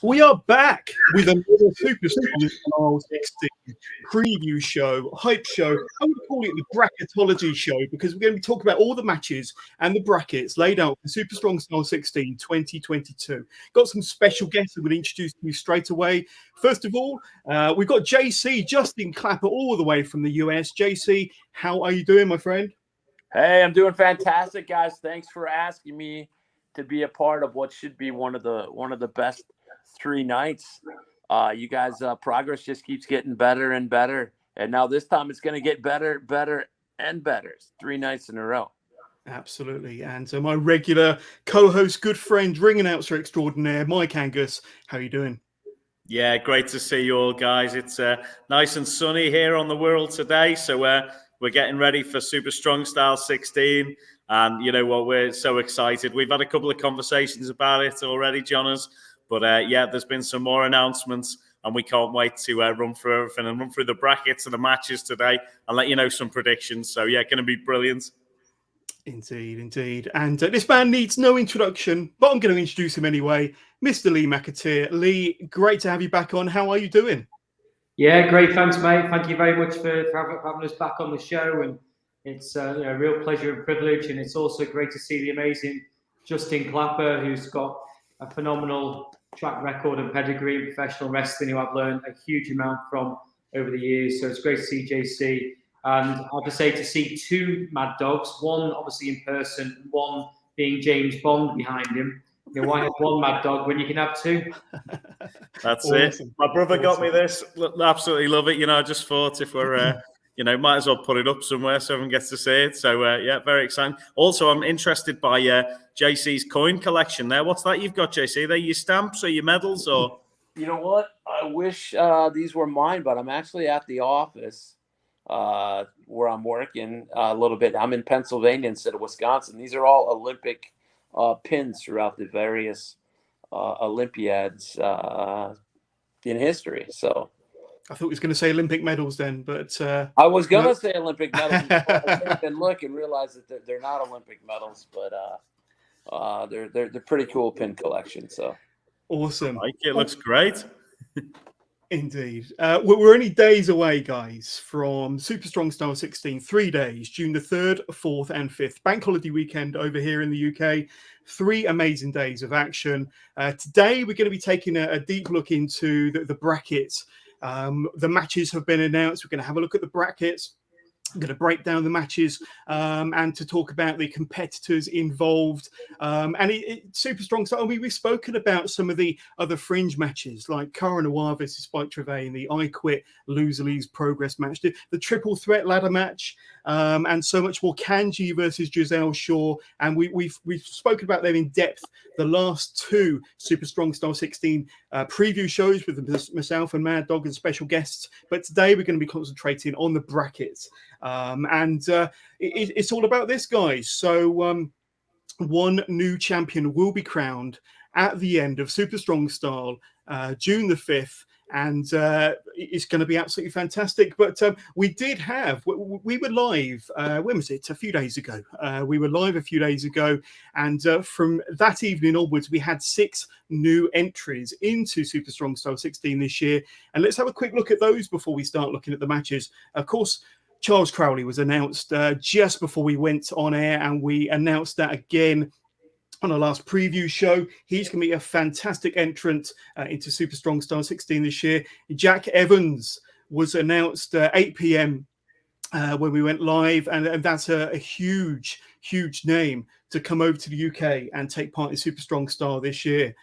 We are back with another Super Strong 16 preview show, hype show. I would call it the Bracketology show because we're going to be talking about all the matches and the brackets laid out for Super Strong Style 16 2022. Got some special guests I'm going to introduce to you straight away. First of all, we've got JC, Justin Clapper, all the way from the US. JC, how are you doing, my friend? Hey, I'm doing fantastic, guys. Thanks for asking me to be a part of what should be one of the best 3 nights. You guys, progress just keeps getting better and better, and now this time it's going to get better and better. It's 3 nights in a row. Absolutely. And my regular co-host, good friend, ring announcer extraordinaire, Mike Angus. How are you doing? Yeah, great to see you all, guys. It's nice and sunny here on the world today, so we're getting ready for Super Strong Style 16, and you know what, we're so excited. We've had a couple of conversations about it already, Jonas, but yeah, there's been some more announcements, and we can't wait to run through everything and run through the brackets and the matches today and let you know some predictions. So yeah, going to be brilliant. Indeed. And this man needs no introduction, but I'm going to introduce him anyway. Mr. Lee McAteer. Lee, great to have you back on. How are you doing? Yeah, great. Thanks, mate. Thank you very much for having us back on the show. And it's a real pleasure and privilege. And it's also great to see the amazing Justin Clapper, who's got a phenomenal track record and pedigree in professional wrestling, who I've learned a huge amount from over the years. So it's great to see JC. And I have to say, to see 2 Mad Dogs, one obviously in person, one being James Bond behind him. You know, why have 1 Mad Dog when you can have 2? That's awesome. It. My brother got me this. Absolutely love it. You know, I just thought if we're, you know, might as well put it up somewhere so everyone gets to see it. So, yeah, very exciting. Also, I'm interested by JC's coin collection there. What's that you've got, JC? Are they your stamps or your medals? Or You know what? I wish these were mine, but I'm actually at the office where I'm working a little bit. I'm in Pennsylvania instead of Wisconsin. These are all Olympic pins throughout the various Olympiads in history. So I thought he was going to say Olympic medals then, but I was going to say Olympic medals. I and look and realize that they're not Olympic medals, but they're pretty cool pin collection. So awesome! It looks great. Indeed. We're only days away, guys, from Super Strong Style 16. 3 days, June the 3rd, 4th and 5th. Bank holiday weekend over here in the UK. 3 amazing days of action. Today, we're going to be taking a deep look into the brackets. The matches have been announced. We're going to have a look at the brackets. I'm going to break down the matches and to talk about the competitors involved. And Super Strong Style. We've spoken about some of the other fringe matches like Cara Noir versus Spike Travay, the I Quit Loser Leagues Progress match, the Triple Threat ladder match, and so much more. Kanji versus Giselle Shaw, and we've spoken about them in depth. The last 2 Super Strong Style 16 preview shows with myself and Maddog and special guests. But today we're going to be concentrating on the brackets. It's all about this, guys. So one new champion will be crowned at the end of Super Strong Style, June the 5th. And it's going to be absolutely fantastic. But we were live, when was it? A few days ago. We were live a few days ago. And from that evening onwards, we had 6 new entries into Super Strong Style 16 this year. And let's have a quick look at those before we start looking at the matches. Of course, Charles Crowley was announced just before we went on air, and we announced that again on our last preview show. He's going to be a fantastic entrant into Super Strong Style 16 this year. Jack Evans was announced 8 p.m. When we went live, and that's a huge name to come over to the UK and take part in Super Strong Style this year.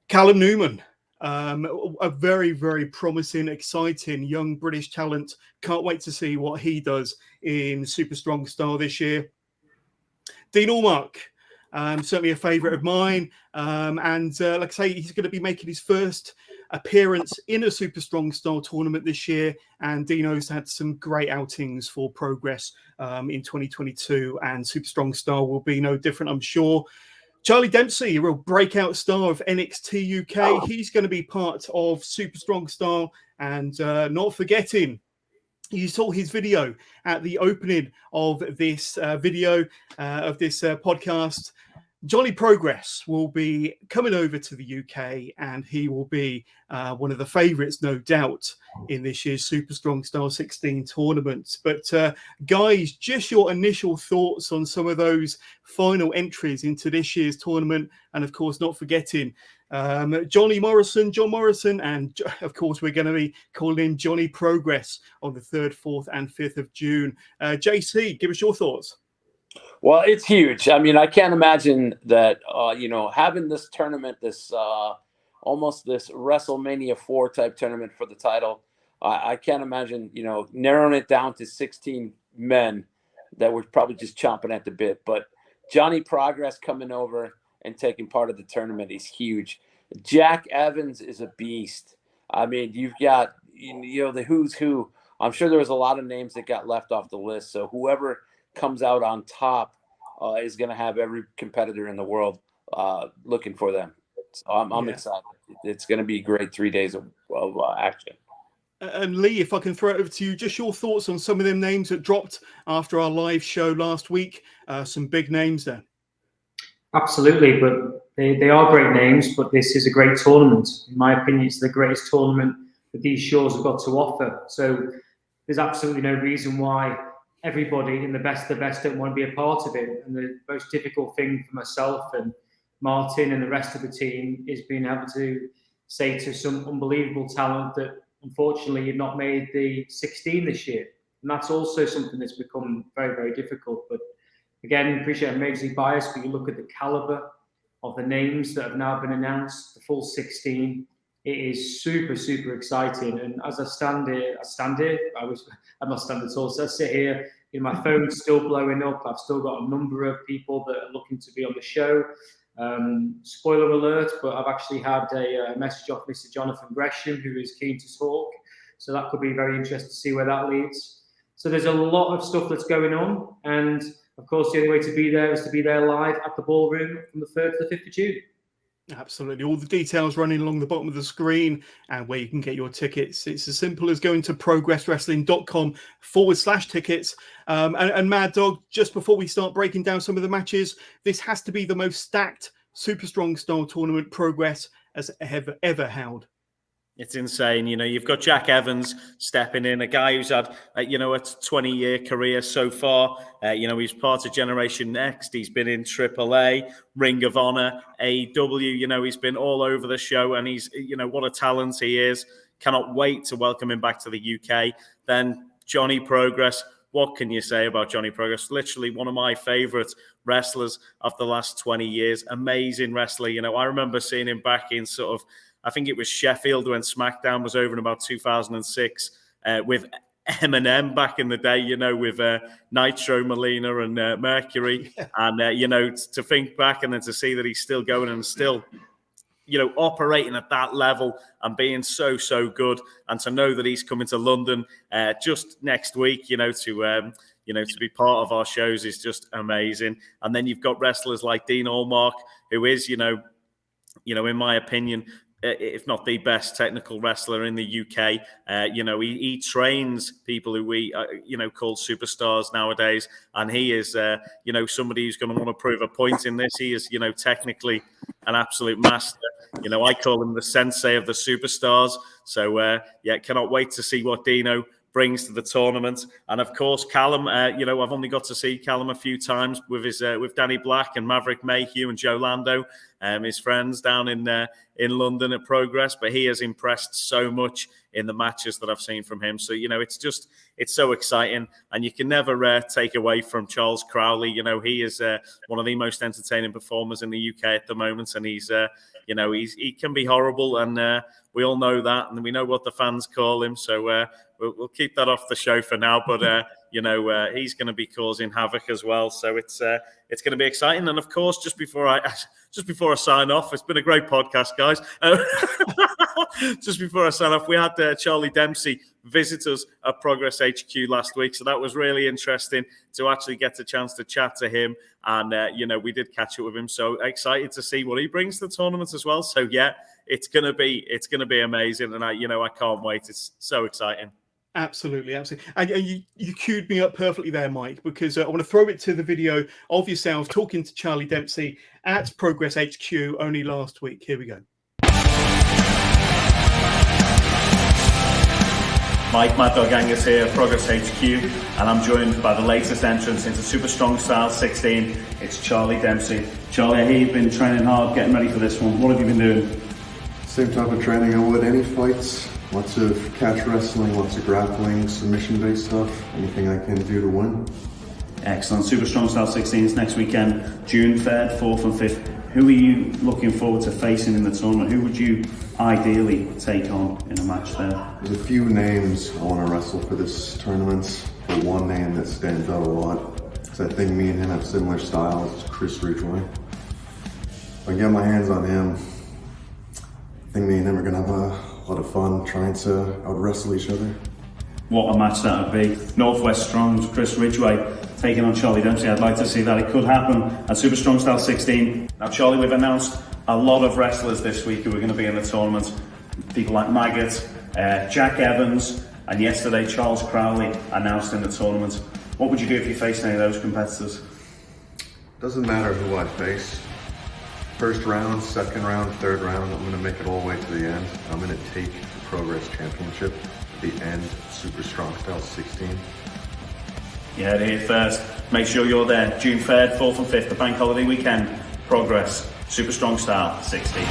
Callum Newman, a very, very promising, exciting young British talent. Can't wait to see what he does in Super Strong Style this year. Dean Allmark, certainly a favourite of mine. And like I say, he's going to be making his first appearance in a Super Strong Style tournament this year. And Dino's had some great outings for Progress in 2022. And Super Strong Style will be no different, I'm sure. Charlie Dempsey, a real breakout star of NXT UK. He's going to be part of Super Strong Style. And not forgetting, you saw his video at the opening of this podcast. Johnny Progress will be coming over to the UK, and he will be one of the favourites, no doubt, in this year's Super Strong Style 16 tournament. But guys, just your initial thoughts on some of those final entries into this year's tournament, and of course, not forgetting John Morrison, and of course, we're going to be calling him Johnny Progress on the 3rd, 4th, and 5th of June. JC, give us your thoughts. Well, it's huge. I mean, I can't imagine that, having this tournament, this almost this WrestleMania 4 type tournament for the title. I can't imagine, narrowing it down to 16 men that were probably just chomping at the bit. But Johnny Progress coming over and taking part of the tournament is huge. Jack Evans is a beast. I mean, you've got, the who's who. I'm sure there was a lot of names that got left off the list. So whoever comes out on top is going to have every competitor in the world looking for them. So I'm excited. It's going to be a great 3 days of action. And Lee, if I can throw it over to you, just your thoughts on some of them names that dropped after our live show last week. Some big names there. Absolutely, but they are great names, but this is a great tournament. In my opinion, it's the greatest tournament that these shows have got to offer. So there's absolutely no reason why everybody in the best don't want to be a part of it. And the most difficult thing for myself and Martin and the rest of the team is being able to say to some unbelievable talent that unfortunately you've not made the 16 this year. And that's also something that's become very, very difficult. But again, appreciate I'm majorly biased, but you look at the caliber of the names that have now been announced, the full 16, it is super, super exciting. And as I stand here, I'm not standing at all. So I sit here, my phone's still blowing up. I've still got a number of people that are looking to be on the show. Spoiler alert, but I've actually had a message off Mr. Jonathan Gresham, who is keen to talk. So that could be very interesting to see where that leads. So there's a lot of stuff that's going on. And of course, the only way to be there is to be there live at the ballroom from the 3rd to the 5th of June. Absolutely. All the details running along the bottom of the screen and where you can get your tickets. It's as simple as going to progresswrestling.com/tickets. And Mad Dog, just before we start breaking down some of the matches, this has to be the most stacked Super Strong Style tournament Progress has ever held. It's insane. You've got Jack Evans stepping in, a guy who's had, a 20-year career so far. He's part of Generation Next. He's been in AAA, Ring of Honor, AEW. He's been all over the show, and he's, what a talent he is. Cannot wait to welcome him back to the UK. Then Johnny Progress. What can you say about Johnny Progress? Literally one of my favourite wrestlers of the last 20 years. Amazing wrestler. I remember seeing him back in I think it was Sheffield when SmackDown was over in about 2006 with Eminem back in the day, with Nitro, Melina and Mercury. Yeah. And, to think back and then to see that he's still going and still, operating at that level and being so good. And to know that he's coming to London just next week, to be part of our shows is just amazing. And then you've got wrestlers like Dean Allmark, who is, in my opinion, if not the best technical wrestler in the UK. He trains people who we, call superstars nowadays. And he is, somebody who's going to want to prove a point in this. He is, technically an absolute master. I call him the sensei of the superstars. So, cannot wait to see what Dino brings to the tournament. And of course, Callum, I've only got to see Callum a few times with his with Danny Black and Maverick Mayhew and Joe Lando, his friends down in London at Progress. But he has impressed so much in the matches that I've seen from him. So, it's so exciting. And you can never take away from Charles Crowley. He is one of the most entertaining performers in the UK at the moment. And he's, he can be horrible. And we all know that. And we know what the fans call him. So we'll keep that off the show for now. But, he's going to be causing havoc as well. So it's going to be exciting. And of course, just before I sign off, it's been a great podcast, guys. Just before I sign off, we had Charlie Dempsey visit us at Progress HQ last week. So that was really interesting to actually get the chance to chat to him. And, we did catch up with him. So excited to see what he brings to the tournament as well. So, yeah, it's going to be amazing. And, I can't wait. It's so exciting. Absolutely, absolutely. And you queued me up perfectly there, Mike, because I want to throw it to the video of yourself talking to Charlie Dempsey at Progress HQ only last week. Here we go. Mike, Maddog Angus here, Progress HQ, and I'm joined by the latest entrance into Super Strong Style 16. It's Charlie Dempsey. Charlie, I hear you've been training hard, getting ready for this one. What have you been doing? Same type of training I would any fights. Lots of catch wrestling, lots of grappling, submission-based stuff. Anything I can do to win. Excellent. Super Strong Style 16 is next weekend, June 3rd, 4th and 5th. Who are you looking forward to facing in the tournament? Who would you ideally take on in a match there? There's a few names I want to wrestle for this tournament, but one name that stands out a lot, because I think me and him have similar styles, is Chris Ridgway. If I get my hands on him, I think me and him are going to have a lot of fun trying to out-wrestle each other. What a match that would be. Northwest Strong's Chris Ridgway taking on Charlie Dempsey. I'd like to see that. It could happen at Super Strong Style 16. Now, Charlie, we've announced a lot of wrestlers this week who are going to be in the tournament. People like Maggot, Jack Evans, and yesterday Charles Crowley announced in the tournament. What would you do if you faced any of those competitors? Doesn't matter who I face. First round, second round, third round, I'm going to make it all the way to the end. I'm going to take the Progress Championship at the end of Super Strong Style 16. You heard it here first. Make sure you're there. June 3rd, 4th and 5th, the bank holiday weekend. Progress, Super Strong Style 16.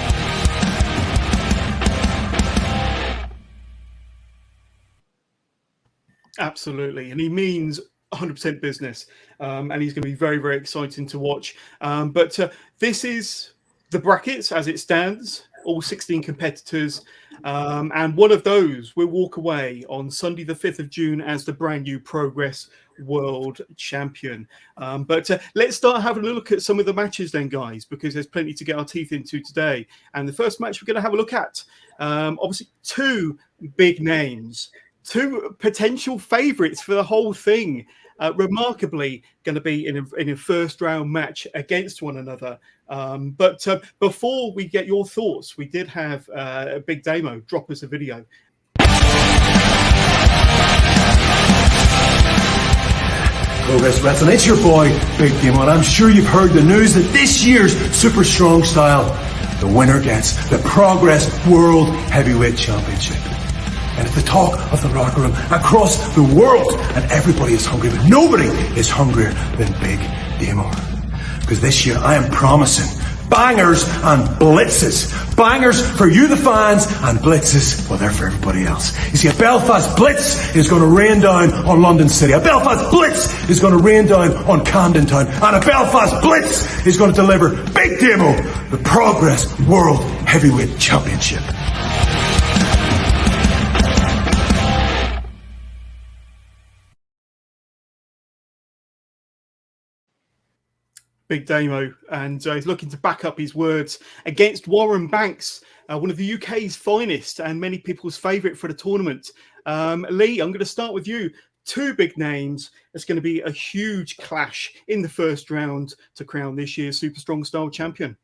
Absolutely. And he means 100% business. And he's going to be very, very exciting to watch. But this is the brackets as it stands, all 16 competitors. And one of those will walk away on Sunday, the 5th of June as the brand new Progress World Champion. But let's start having a look at some of the matches then, guys, because there's plenty to get our teeth into today. And the first match we're going to have a look at, obviously, two big names, two potential favourites for the whole thing. Remarkably going to be in a first round match against one another. But before we get your thoughts, we did have a Big Damo drop us a video. Progress Wrestling, it's your boy, Big Damo, and I'm sure you've heard the news that this year's Super Strong Style, the winner gets the Progress World Heavyweight Championship. And it's the talk of the locker room across the world, and everybody is hungry, but nobody is hungrier than Big Damo. Because this year I am promising bangers and blitzes. Bangers for you, the fans, and blitzes, well, they're for everybody else. You see, a Belfast Blitz is going to rain down on London City. A Belfast Blitz is going to rain down on Camden Town. And a Belfast Blitz is going to deliver Big Damo the Progress World Heavyweight Championship. Big Damo, and he's looking to back up his words against Warren Banks, one of the UK's finest and many people's favourite for the tournament. Lee, I'm going to start with you. Two big names. It's going to be a huge clash in the first round to crown this year's Super Strong Style champion.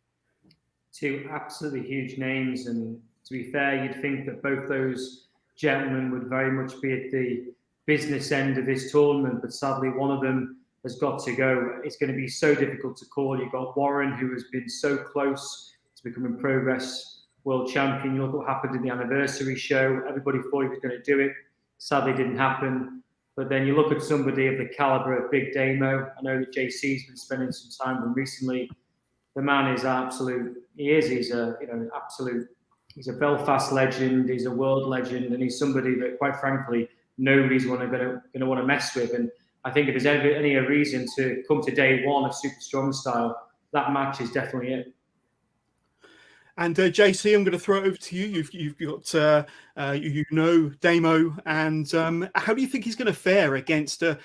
Two absolutely huge names, and to be fair, you'd think that both those gentlemen would very much be at the business end of this tournament, but sadly one of them has got to go. It's going to be so difficult to call. You've got Warren, who has been so close to becoming Progress World Champion. You look what happened in the anniversary show. Everybody thought he was going to do it. Sadly, it didn't happen. But then you look at somebody of the caliber of Big Damo. I know that JC's been spending some time with him recently. The man is absolute. He is. He's a absolute. He's a Belfast legend. He's a world legend, and he's somebody that, quite frankly, nobody's going to want to mess with. And I think if there's any reason to come to day one of Super Strong Style, that match is definitely it. And JC, I'm going to throw it over to you. You've got Damo, and how do you think he's going to fare against a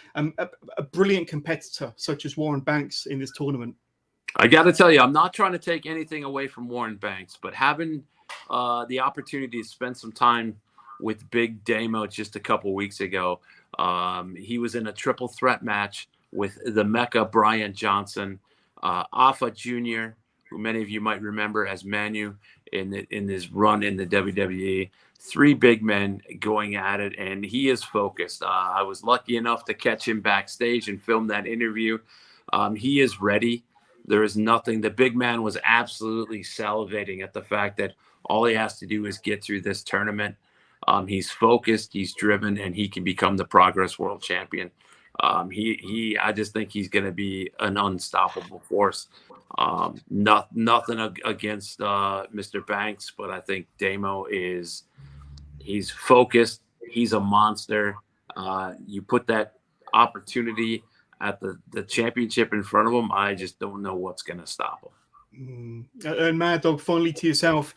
brilliant competitor such as Warren Banks in this tournament? I got to tell you, I'm not trying to take anything away from Warren Banks, but having the opportunity to spend some time with Big Damo just a couple weeks ago, he was in a triple threat match with the Mecca Brian Johnson, Alpha Jr., who many of you might remember as Manu in his run in the WWE. three big men going at it, and he is focused. I was lucky enough to catch him backstage and film that interview. He is ready. There is nothing. The big man was absolutely salivating at the fact that all he has to do is get through this tournament. He's focused, he's driven, and he can become the Progress World Champion. I just think he's going to be an unstoppable force. Nothing against Mr. Banks, but I think Damo he's focused. He's a monster. You put that opportunity at the championship in front of him, I just don't know what's going to stop him. And Maddog, finally to yourself,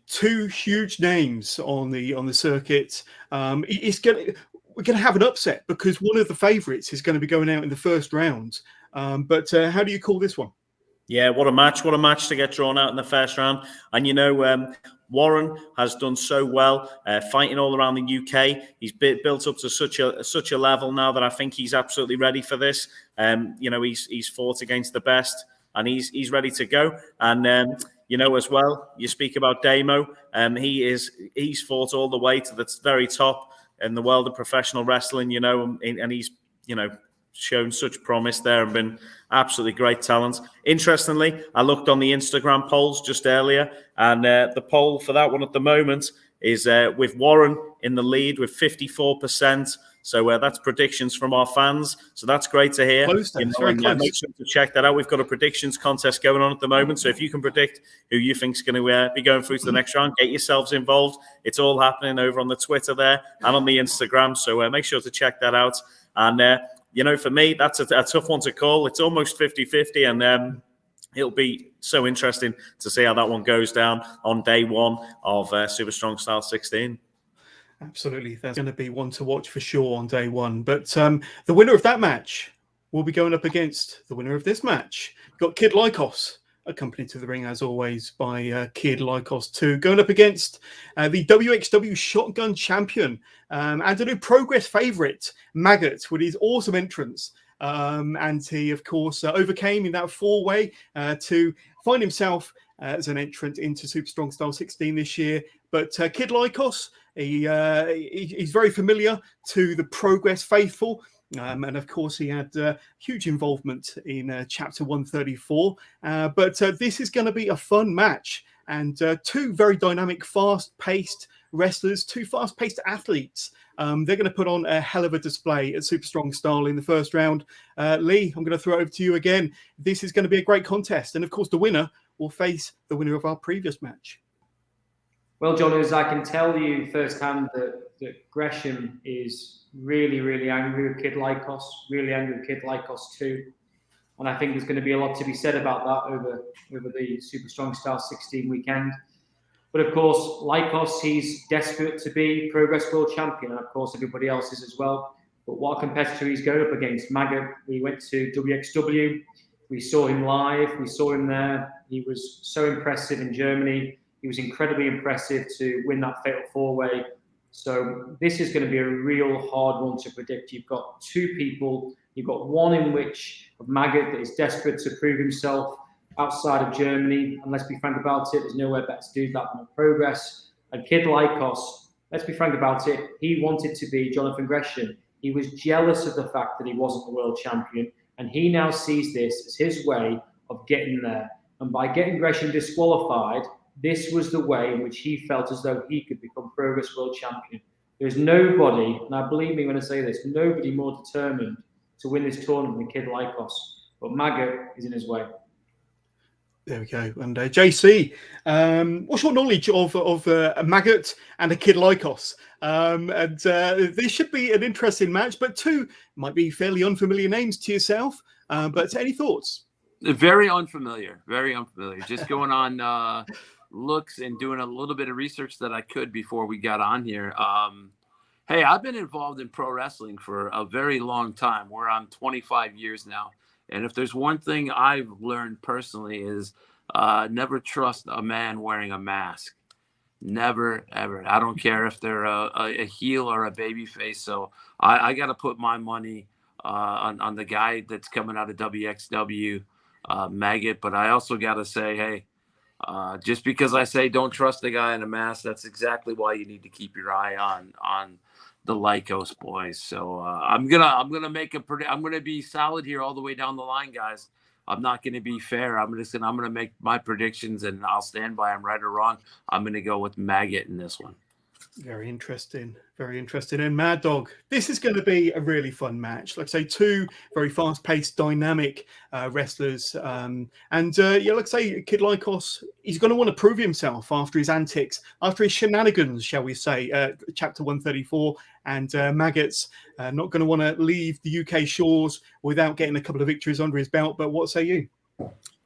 two huge names on the circuit. We're going to have an upset because one of the favourites is going to be going out in the first round. But how do you call this one? Yeah, what a match! What a match to get drawn out in the first round. And you know, Warren has done so well fighting all around the UK. He's built up to such a level now that I think he's absolutely ready for this. You know, he's fought against the best, and he's ready to go. And you know, as well, you speak about Damo. He's fought all the way to the very top in the world of professional wrestling. You know, and he's shown such promise there and been absolutely great talent. Interestingly, I looked on the Instagram polls just earlier, and the poll for that one at the moment is with Warren in the lead with 54%. So that's predictions from our fans. So that's great to hear. Close, very close. Make sure to check that out. We've got a predictions contest going on at the moment. So if you can predict who you think is going to be going through to the next round, get yourselves involved. It's all happening over on the Twitter there and on the Instagram. So make sure to check that out. And you know, for me, that's a tough one to call. It's almost 50-50, and it'll be so interesting to see how that one goes down on day one of Super Strong Style 16. Absolutely. That's going to be one to watch for sure on day one. But the winner of that match will be going up against the winner of this match. Got Kid Lycos, accompanied to the ring, as always, by Kid Lycos 2, going up against the WXW Shotgun Champion and a new Progress favourite, Maggot, with his awesome entrance. And he, of course, overcame in that four-way to find himself as an entrant into Super Strong Style 16 this year. But Kid Lycos, he's very familiar to the Progress faithful. And of course, he had huge involvement in Chapter 134. But this is going to be a fun match. And two very dynamic, fast-paced wrestlers, two fast-paced athletes. They're going to put on a hell of a display at Super Strong Style in the first round. Lee, I'm going to throw it over to you again. This is going to be a great contest. And of course, the winner will face the winner of our previous match. Well, John, as I can tell you firsthand that Gresham is really, really angry with Kid Lycos, really angry with Kid Lycos too. And I think there's going to be a lot to be said about that over the Super Strong Style 16 weekend. But of course, Lycos, he's desperate to be Progress World Champion. And of course, everybody else is as well. But what a competitor he's going up against. Maggot, we went to WXW. We saw him live. We saw him there. He was so impressive in Germany. He was incredibly impressive to win that fatal four-way. So this is going to be a real hard one to predict. You've got two people. You've got one in which of Maggot that is desperate to prove himself outside of Germany. And let's be frank about it, there's nowhere better to do that than Progress. And Kid Lycos, let's be frank about it, he wanted to be Jonathan Gresham. He was jealous of the fact that he wasn't the world champion. And he now sees this as his way of getting there. And by getting Gresham disqualified, this was the way in which he felt as though he could become Progress World Champion. There's nobody, and I believe me when I say this, nobody more determined to win this tournament than Kid Lycos. But Maggot is in his way. There we go. And JC, what's your knowledge of a Maggot and a Kid Lycos? This should be an interesting match, but two might be fairly unfamiliar names to yourself. But any thoughts? Very unfamiliar. Just going on looks and doing a little bit of research that I could before we got on here. Hey, I've been involved in pro wrestling for a very long time. We're on 25 years now. And if there's one thing I've learned personally is never trust a man wearing a mask. Never, ever. I don't care if they're a heel or a baby face. So I got to put my money on the guy that's coming out of WXW, Maggot. But I also got to say, hey, Just because I say don't trust the guy in a mask, that's exactly why you need to keep your eye on the Lycos boys. So I'm gonna make I'm gonna be solid here all the way down the line, guys. I'm not gonna be fair. I'm gonna make my predictions, and I'll stand by them, right or wrong. I'm gonna go with Maggot in this one. Very interesting. Very interesting. And Maddog, this is going to be a really fun match. Like I say, two very fast-paced, dynamic wrestlers. Yeah, like I say, Kid Lycos, he's going to want to prove himself after his antics, after his shenanigans, shall we say, Chapter 134. And Maggot's not going to want to leave the UK shores without getting a couple of victories under his belt. But what say you?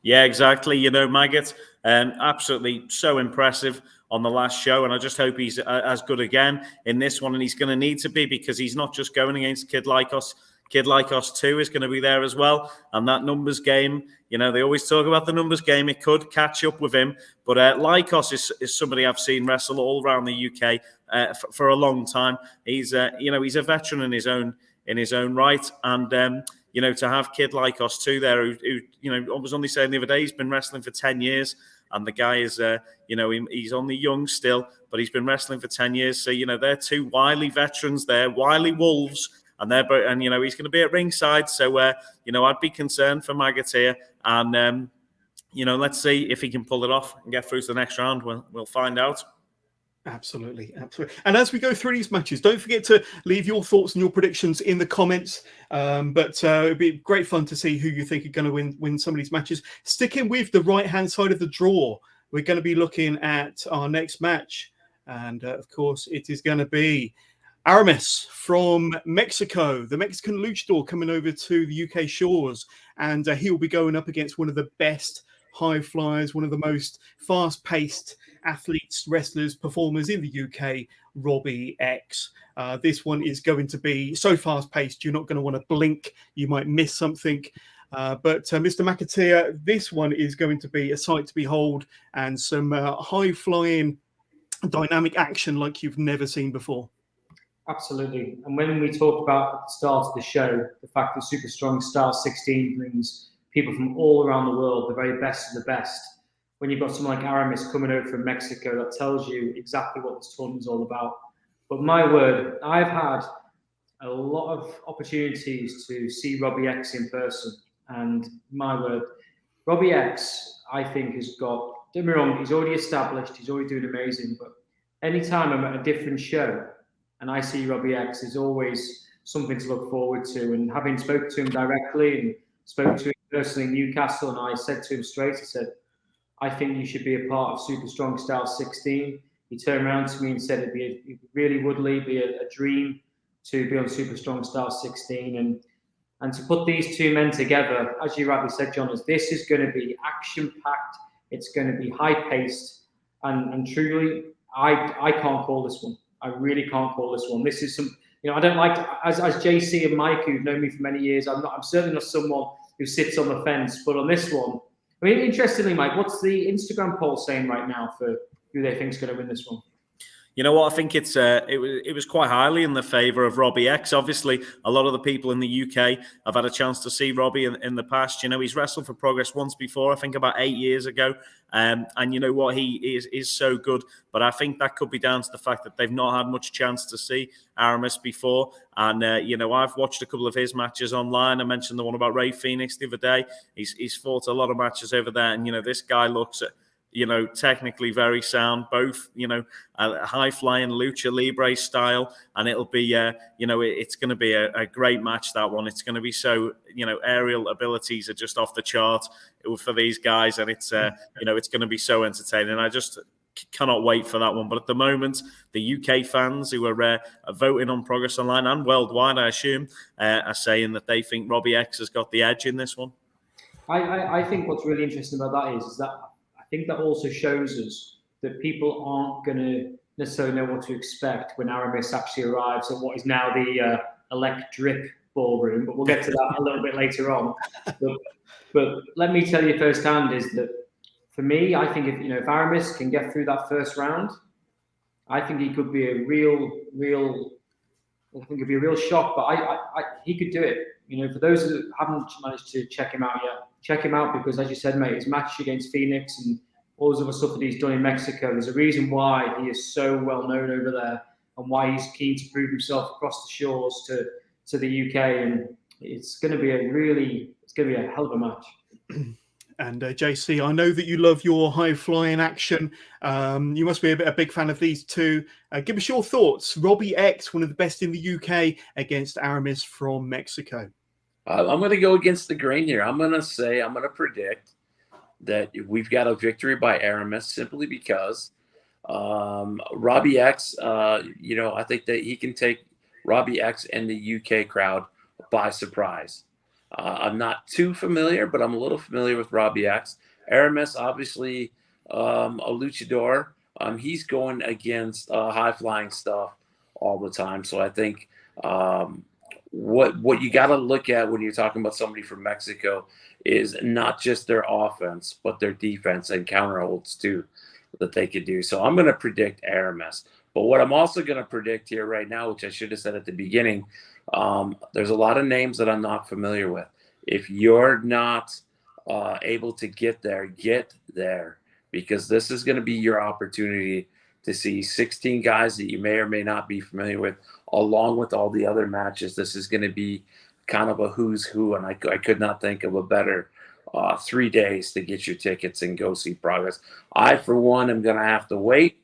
Yeah, exactly. You know, Maggot, absolutely so impressive on the last show, and I just hope he's as good again in this one, and he's going to need to be, because he's not just going against Kid Lycos. Kid Lycos 2 is going to be there as well, and that numbers game, you know, they always talk about the numbers game. It could catch up with him, but Lycos is somebody I've seen wrestle all around the UK for a long time. He's he's a veteran in his own right, and you know, to have Kid Lycos 2 there, who you know, I was only saying the other day, he's been wrestling for 10 years. And the guy is, he's only young still, but he's been wrestling for 10 years. So, you know, they're two wily veterans there, wily wolves, and he's going to be at ringside. So, I'd be concerned for McAteer, and let's see if he can pull it off and get through to the next round. We'll find out. Absolutely. And as we go through these matches, don't forget to leave your thoughts and your predictions in the comments. But it'd be great fun to see who you think are going to win some of these matches. Sticking with the right-hand side of the draw, we're going to be looking at our next match. And, of course, it is going to be Aramis from Mexico, the Mexican luchador, coming over to the UK shores. And he'll be going up against one of the best high flyers, one of the most fast-paced athletes, wrestlers, performers in the UK, Robbie X. This one is going to be so fast-paced, you're not going to want to blink. You might miss something. But Mr. McAteer, this one is going to be a sight to behold, and some high-flying, dynamic action like you've never seen before. Absolutely. And when we talked about at the start of the show, the fact that Super Strong Style 16 brings people from all around the world, the very best of the best, when you've got someone like Aramis coming over from Mexico, that tells you exactly what this tournament is all about. But my word, I've had a lot of opportunities to see Robbie X in person. And my word, Robbie X, I think, has got, don't get me wrong, he's already established, he's already doing amazing. But anytime I'm at a different show and I see Robbie X, there's always something to look forward to. And having spoken to him directly and spoke to him personally in Newcastle, and I said to him straight, I said, I think you should be a part of Super Strong Style 16. He turned around to me and said it really would be a dream to be on Super Strong Style 16. And to put these two men together, as you rightly said, John, this is going to be action-packed. It's going to be high-paced. And truly, I can't call this one. I really can't call this one. This is some, I don't like to, as JC and Mike, who've known me for many years, I'm certainly not someone who sits on the fence. But on this one, I mean, interestingly, Mike, what's the Instagram poll saying right now for who they think is going to win this one? You know what? I think it was quite highly in the favour of Robbie X. Obviously, a lot of the people in the UK have had a chance to see Robbie in the past. You know, he's wrestled for Progress once before, I think about 8 years ago. And you know what? He is so good. But I think that could be down to the fact that they've not had much chance to see Aramis before. And, I've watched a couple of his matches online. I mentioned the one about Ray Phoenix the other day. He's fought a lot of matches over there. And, this guy looks at, technically very sound, both, a high-flying lucha libre style, and it'll be, it's going to be a great match, that one. It's going to be so, aerial abilities are just off the chart for these guys, and it's, it's going to be so entertaining. I just cannot wait for that one. But at the moment, the UK fans who are voting on Progress Online and worldwide, I assume, are saying that they think Robbie X has got the edge in this one. I think what's really interesting about that is that I think that also shows us that people aren't going to necessarily know what to expect when Aramis actually arrives at what is now the electric ballroom. But we'll get to that a little bit later on. But let me tell you firsthand is that for me, I think if Aramis can get through that first round, I think he could be a real shock. But he could do it. For those who haven't managed to check him out yet, check him out, because as you said, mate, his match against Phoenix and all this other stuff that he's done in Mexico. There's a reason why he is so well known over there and why he's keen to prove himself across the shores to the UK. And it's going to be a hell of a match. And JC, I know that you love your high-flying action. You must be a big fan of these two. Give us your thoughts. Robbie X, one of the best in the UK, against Aramis from Mexico. I'm going to go against the grain here. I'm going to predict that we've got a victory by Aramis simply because Robbie X, I think that he can take Robbie X and the UK crowd by surprise. I'm not too familiar, but I'm a little familiar with Robbie X. Aramis, obviously, a luchador. He's going against high-flying stuff all the time. So I think what you got to look at when you're talking about somebody from Mexico is not just their offense, but their defense and counterholds too that they could do. So I'm going to predict Aramis. But what I'm also going to predict here right now, which I should have said at the beginning, there's a lot of names that I'm not familiar with. If you're not able to get there, because this is going to be your opportunity to see 16 guys that you may or may not be familiar with, along with all the other matches. This is going to be kind of a who's who, and I could not think of a better 3 days to get your tickets and go see Progress. I, for one, am going to have to wait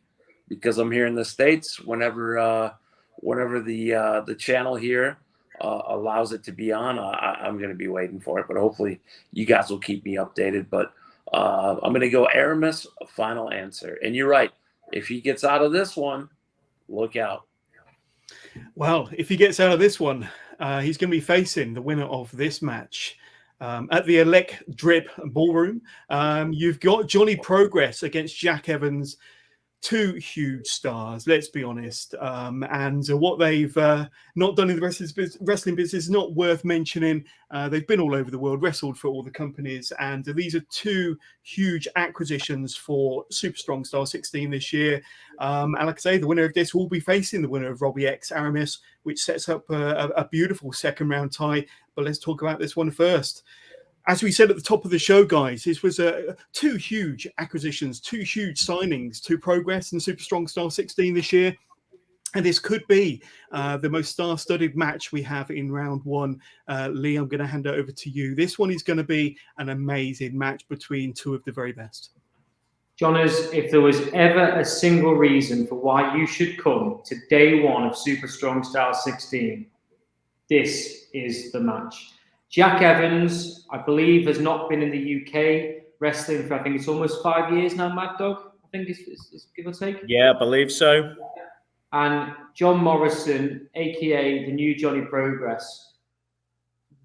because I'm here in the States. Whenever the channel here allows it to be on, I'm going to be waiting for it. But hopefully you guys will keep me updated. But I'm going to go Aramis, final answer. And you're right. If he gets out of this one, look out. Well, if he gets out of this one, he's going to be facing the winner of this match. At the Elec Drip Ballroom, you've got Johnny Progress against Jack Evans. Two huge stars, let's be honest. And what they've not done in the wrestling business is not worth mentioning. They've been all over the world, wrestled for all the companies. And these are two huge acquisitions for Super Strong Style 16 this year. And like I say, the winner of this will be facing the winner of Robbie X Aramis, which sets up a beautiful second round tie. But let's talk about this one first. As we said at the top of the show, guys, this was two huge acquisitions, two huge signings to Progress and Super Strong Style 16 this year. And this could be the most star-studded match we have in round one. Lee, I'm going to hand it over to you. This one is going to be an amazing match between two of the very best. Johners, if there was ever a single reason for why you should come to day one of Super Strong Style 16, this is the match. Jack Evans, I believe, has not been in the UK wrestling for, I think it's almost 5 years now, Maddog, I think it's give or take. Yeah, I believe so. And John Morrison, a.k.a. the new Johnny Progress.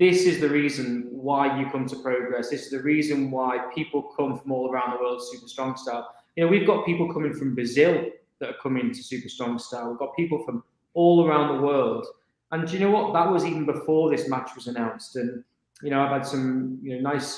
This is the reason why you come to Progress. This is the reason why people come from all around the world to Super Strong Style. We've got people coming from Brazil that are coming to Super Strong Style. We've got people from all around the world. And do you know what? That was even before this match was announced. And, I've had some nice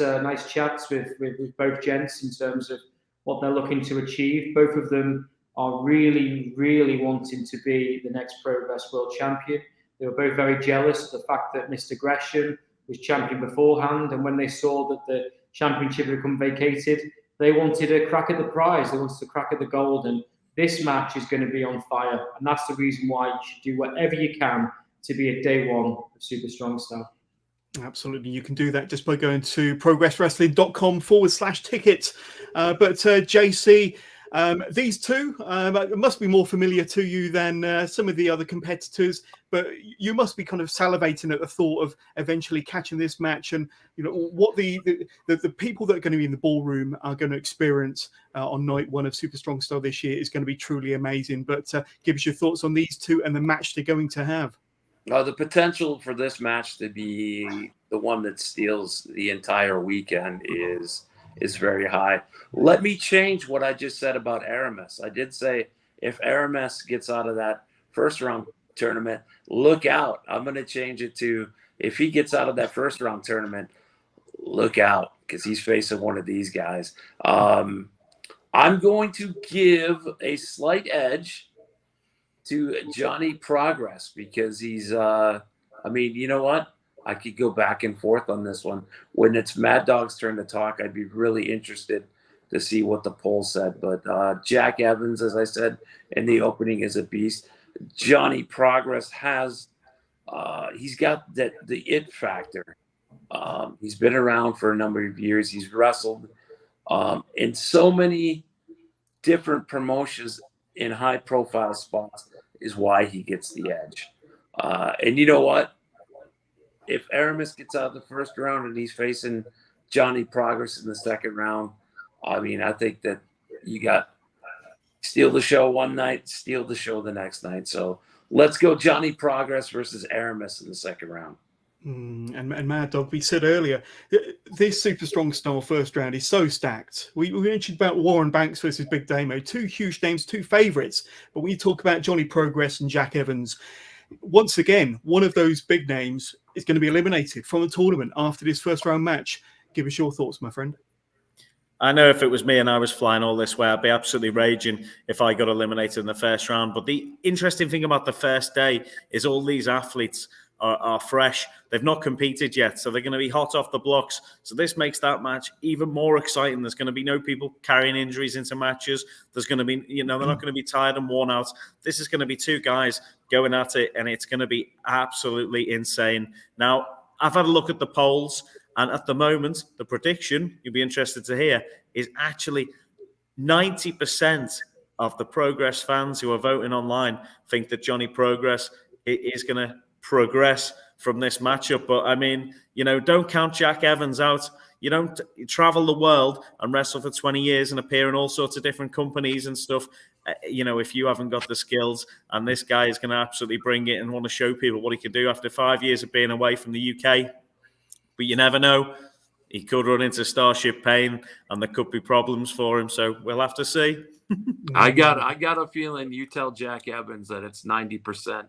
chats with both gents in terms of what they're looking to achieve. Both of them are really, really wanting to be the next Progress World Champion. They were both very jealous of the fact that Mr. Gresham was champion beforehand. And when they saw that the championship had become vacated, they wanted a crack at the prize. They wanted a crack at the gold. And this match is going to be on fire. And that's the reason why you should do whatever you can to be at day one of Super Strong Style. Absolutely. You can do that just by going to progresswrestling.com/tickets. But JC, these two must be more familiar to you than some of the other competitors, but you must be kind of salivating at the thought of eventually catching this match and what the people that are going to be in the ballroom are going to experience on night one of Super Strong Style this year is going to be truly amazing. But give us your thoughts on these two and the match they're going to have. The potential for this match to be the one that steals the entire weekend is very high. Let me change what I just said about Aramis. I did say if Aramis gets out of that first round tournament, look out. I'm going to change it to if he gets out of that first round tournament, look out because he's facing one of these guys. I'm going to give a slight edge to Johnny Progress because he's, you know what? I could go back and forth on this one. When it's Maddog's turn to talk, I'd be really interested to see what the poll said. But Jack Evans, as I said in the opening, is a beast. Johnny Progress has he's got the it factor. He's been around for a number of years. He's wrestled in so many different promotions in high-profile spots, is why he gets the edge. And you know what? If Aramis gets out of the first round and he's facing Johnny Progress in the second round, I mean, I think that you got steal the show one night, steal the show the next night. So let's go Johnny Progress versus Aramis in the second round. And Maddog, we said earlier, this Super Strong Style first round is so stacked. We mentioned about Warren Banks versus Big Damo, two huge names, two favourites. But when you talk about Johnny Progress and Jack Evans, once again, one of those big names is going to be eliminated from the tournament after this first round match. Give us your thoughts, my friend. I know if it was me and I was flying all this way, I'd be absolutely raging if I got eliminated in the first round. But the interesting thing about the first day is all these athletes are fresh. They've not competed yet, so they're going to be hot off the blocks. So this makes that match even more exciting. There's going to be no people carrying injuries into matches. There's going to be, they're not going to be tired and worn out. This is going to be two guys going at it, and it's going to be absolutely insane. Now, I've had a look at the polls, and at the moment, the prediction, you'll be interested to hear, is actually 90% of the Progress fans who are voting online think that Johnny Progress is going to progress from this matchup. But I mean, don't count Jack Evans out. You don't travel the world and wrestle for 20 years and appear in all sorts of different companies and stuff. If you haven't got the skills, and this guy is going to absolutely bring it and want to show people what he can do after 5 years of being away from the UK. But you never know. He could run into Starship Pain and there could be problems for him. So we'll have to see. I got a feeling you tell Jack Evans that it's 90%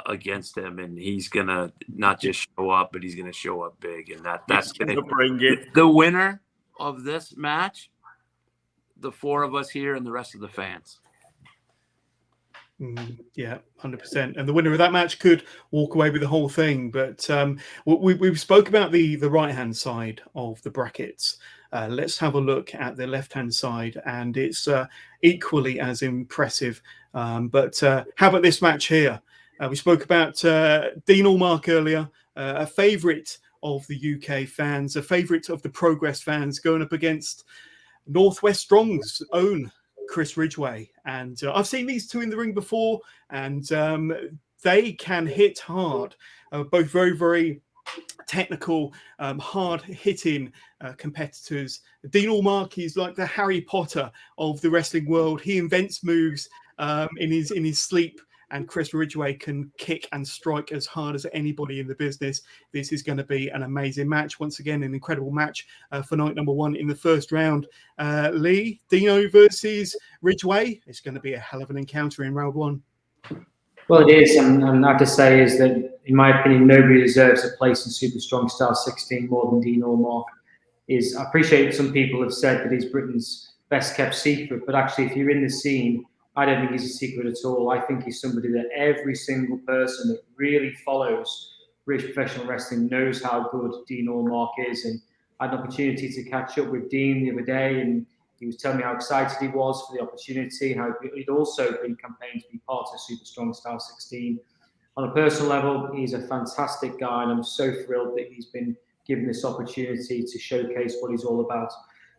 against him, and he's gonna not just show up, but he's gonna show up big, and that's gonna bring it. The winner of this match, the four of us here and the rest of the fans. Yeah, 100%. And the winner of that match could walk away with the whole thing. But we spoke about the right-hand side of the brackets. Let's have a look at the left-hand side, and it's equally as impressive. But how about this match here? We spoke about Dean Allmark earlier, a favourite of the UK fans, a favourite of the Progress fans, going up against Northwest Strong's own Chris Ridgway. And I've seen these two in the ring before, and they can hit hard. Both very, very technical, hard-hitting competitors. Dean Allmark is like the Harry Potter of the wrestling world. He invents moves in his sleep. And Chris Ridgway can kick and strike as hard as anybody in the business. This is going to be an amazing match. Once again, an incredible match for night number one in the first round. Lee, Dino versus Ridgway. It's going to be a hell of an encounter in round one. Well, it is. And I have to say is that, in my opinion, nobody deserves a place in Super Strong Style 16 more than Dean Allmark. I appreciate some people have said that he's Britain's best kept secret, but actually, if you're in the scene, I don't think he's a secret at all. I think he's somebody that every single person that really follows British professional wrestling knows how good Dean Allmark is. And I had an opportunity to catch up with Dean the other day, and he was telling me how excited he was for the opportunity, how he'd also been campaigning to be part of Super Strong Style 16. On a personal level, he's a fantastic guy, and I'm so thrilled that he's been given this opportunity to showcase what he's all about.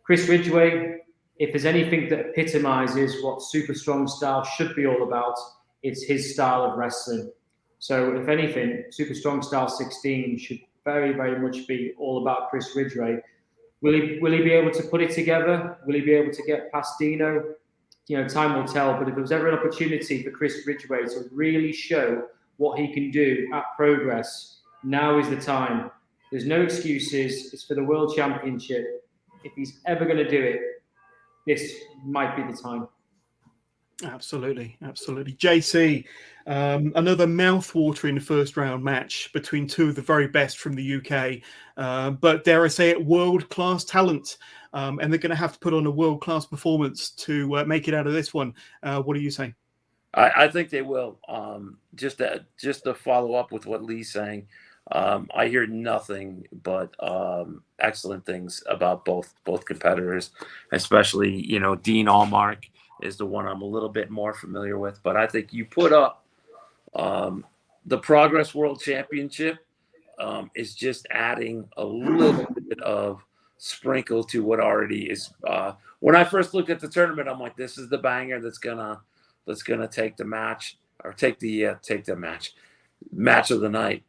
Chris Ridgway, if there's anything that epitomizes what Super Strong Style should be all about, it's his style of wrestling. So if anything, Super Strong Style 16 should very, very much be all about Chris Ridgway. Will he be able to put it together? Will he be able to get past Dino? Time will tell. But if there was ever an opportunity for Chris Ridgway to really show what he can do at Progress, now is the time. There's no excuses. It's for the World Championship. If he's ever going to do it, this might be the time. Absolutely. JC, another mouth-watering first round match between two of the very best from the UK, but dare I say it, world-class talent. And they're going to have to put on a world-class performance to make it out of this one. What do you say? I think they will. Just to follow up with what Lee's saying, I hear nothing but excellent things about both competitors, especially, you know, Dean Allmark is the one I'm a little bit more familiar with. But I think you put up the Progress World Championship is just adding a little bit of sprinkle to what already is. When I first looked at the tournament, I'm like, this is the banger that's gonna take the match, or take the match of the night.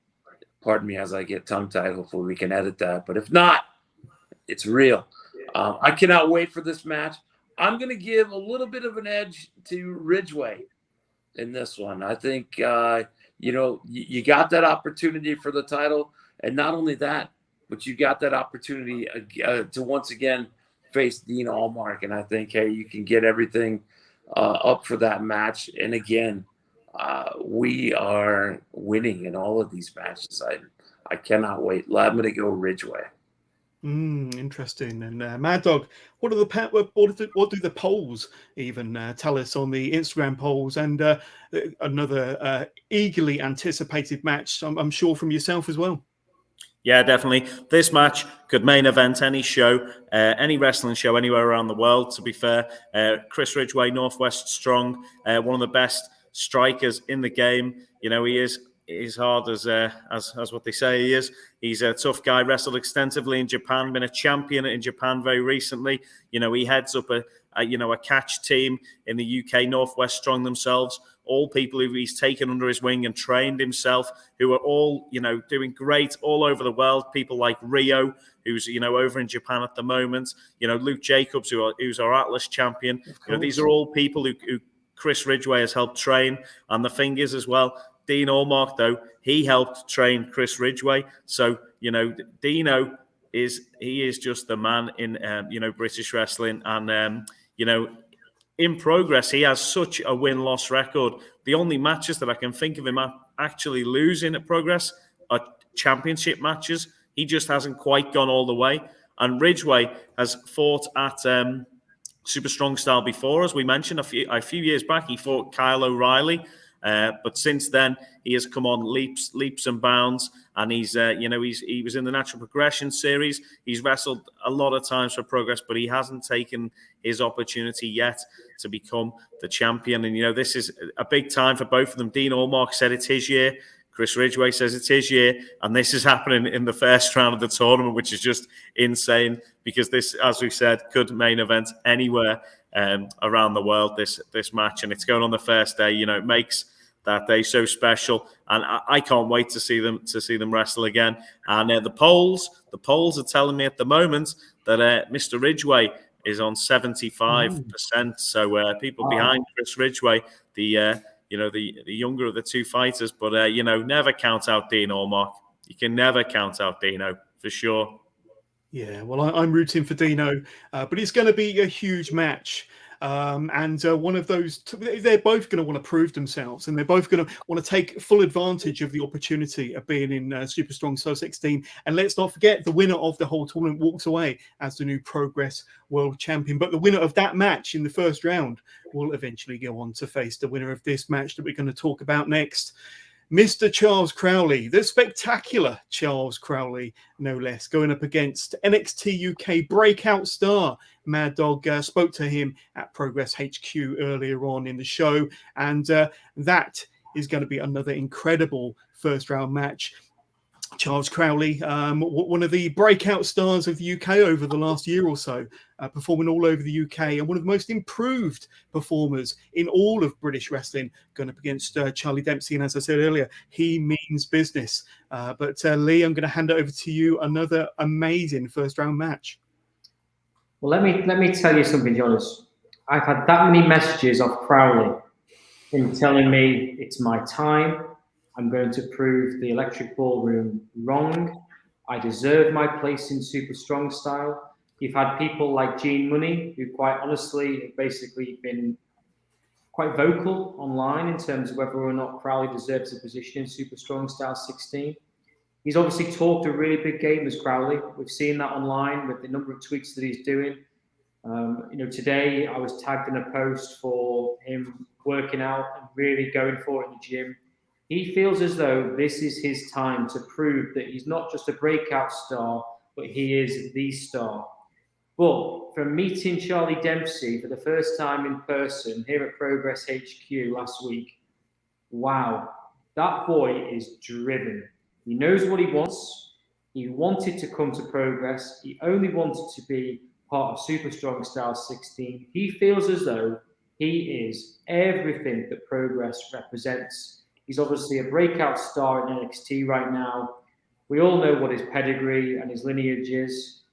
Pardon me as I get tongue-tied. Hopefully we can edit that. But if not, it's real. I cannot wait for this match. I'm going to give a little bit of an edge to Ridgeway in this one. I think, you know, you got that opportunity for the title. And not only that, but you got that opportunity to once again face Dean Allmark. And I think, hey, you can get everything up for that match. And again, we are winning in all of these matches. I cannot wait. I'm going to go Ridgeway. Interesting. And Maddog, what do the polls even tell us on the Instagram polls? And another eagerly anticipated match, I'm sure, from yourself as well. Yeah, definitely. This match could main event any show, any wrestling show anywhere around the world, to be fair. Chris Ridgeway, Northwest Strong, one of the best strikers in the game. You know, he is hard as what they say he is. He's a tough guy, wrestled extensively in Japan, been a champion in Japan very recently. You know, he heads up a catch team in the UK, Northwest Strong themselves, all people who he's taken under his wing and trained himself, who are all, you know, doing great all over the world. People like Rio, who's, you know, over in Japan at the moment. You know, Luke Jacobs, who's our Atlas champion. You know, these are all people who Chris Ridgeway has helped train. And the thing is as well, Dean Allmark, though, he helped train Chris Ridgeway. So, you know, Dino is just the man in, you know, British wrestling. And, you know, in Progress, he has such a win-loss record. The only matches that I can think of him actually losing at Progress are championship matches. He just hasn't quite gone all the way. And Ridgeway has fought at Super Strong Style before, as we mentioned a few years back. He fought Kyle O'Reilly. But since then, he has come on leaps and bounds, and he's, you know, he was in the Natural Progression series. He's wrestled a lot of times for Progress, but he hasn't taken his opportunity yet to become the champion. And, you know, this is a big time for both of them. Dean Allmark said it's his year. Chris Ridgeway says it's his year, and this is happening in the first round of the tournament, which is just insane, because this, as we said, could main event anywhere around the world, this match, and it's going on the first day. You know, it makes that day so special, and I can't wait to see them wrestle again. And the polls are telling me at the moment that Mr. Ridgeway is on 75%. So people behind Chris Ridgeway, the younger of the two fighters, but you know, never count out Dean Allmark. You can never count out Dino, for sure. Yeah, well, I'm rooting for Dino, but it's going to be a huge match. And one of those, they're both going to want to prove themselves, and they're both going to want to take full advantage of the opportunity of being in Super Strong Style 16. And let's not forget, the winner of the whole tournament walks away as the new Progress World Champion. But the winner of that match in the first round will eventually go on to face the winner of this match that we're going to talk about next. Mr. Charles Crowley, the spectacular Charles Crowley, no less, going up against NXT UK breakout star Maddog. Spoke to him at Progress HQ earlier on in the show, and that is going to be another incredible first round match. Charles Crowley, one of the breakout stars of the UK over the last year or so, performing all over the UK, and one of the most improved performers in all of British wrestling, going up against Charlie Dempsey. And as I said earlier, he means business. But Lee, I'm going to hand it over to you. Another amazing first round match. Well, let me tell you something, Jonas. I've had that many messages off Crowley, him telling me it's my time. I'm going to prove the Electric Ballroom wrong. I deserve my place in Super Strong Style. You've had people like Gene Money, who quite honestly have basically been quite vocal online in terms of whether or not Crowley deserves a position in Super Strong Style 16. He's obviously talked a really big game as Crowley. We've seen that online with the number of tweets that he's doing. You know, today I was tagged in a post for him working out and really going for it in the gym. He feels as though this is his time to prove that he's not just a breakout star, but he is the star. But from meeting Charlie Dempsey for the first time in person here at Progress HQ last week, wow, that boy is driven. He knows what he wants. He wanted to come to Progress. He only wanted to be part of Super Strong Style 16. He feels as though he is everything that Progress represents. He's obviously a breakout star in NXT right now. We all know what his pedigree and his lineage is.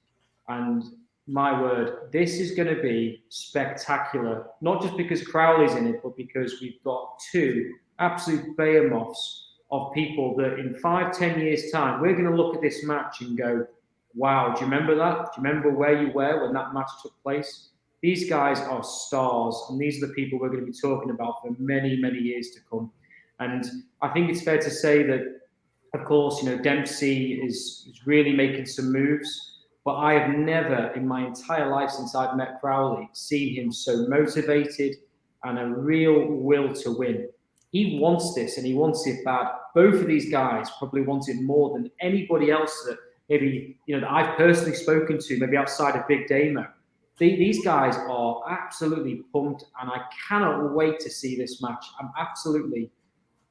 And my word, this is going to be spectacular. Not just because Crowley's in it, but because we've got two absolute behemoths of people that in 5-10 years' time, we're going to look at this match and go, wow, do you remember that? Do you remember where you were when that match took place? These guys are stars, and these are the people we're going to be talking about for many, many years to come. And I think it's fair to say that, of course, Dempsey is really making some moves, but I have never in my entire life since I've met Crowley seen him so motivated and a real will to win. He wants this, and he wants it bad. Both of these guys probably want it more than anybody else that maybe, that I've personally spoken to, maybe outside of Big Damo. These guys are absolutely pumped, and I cannot wait to see this match.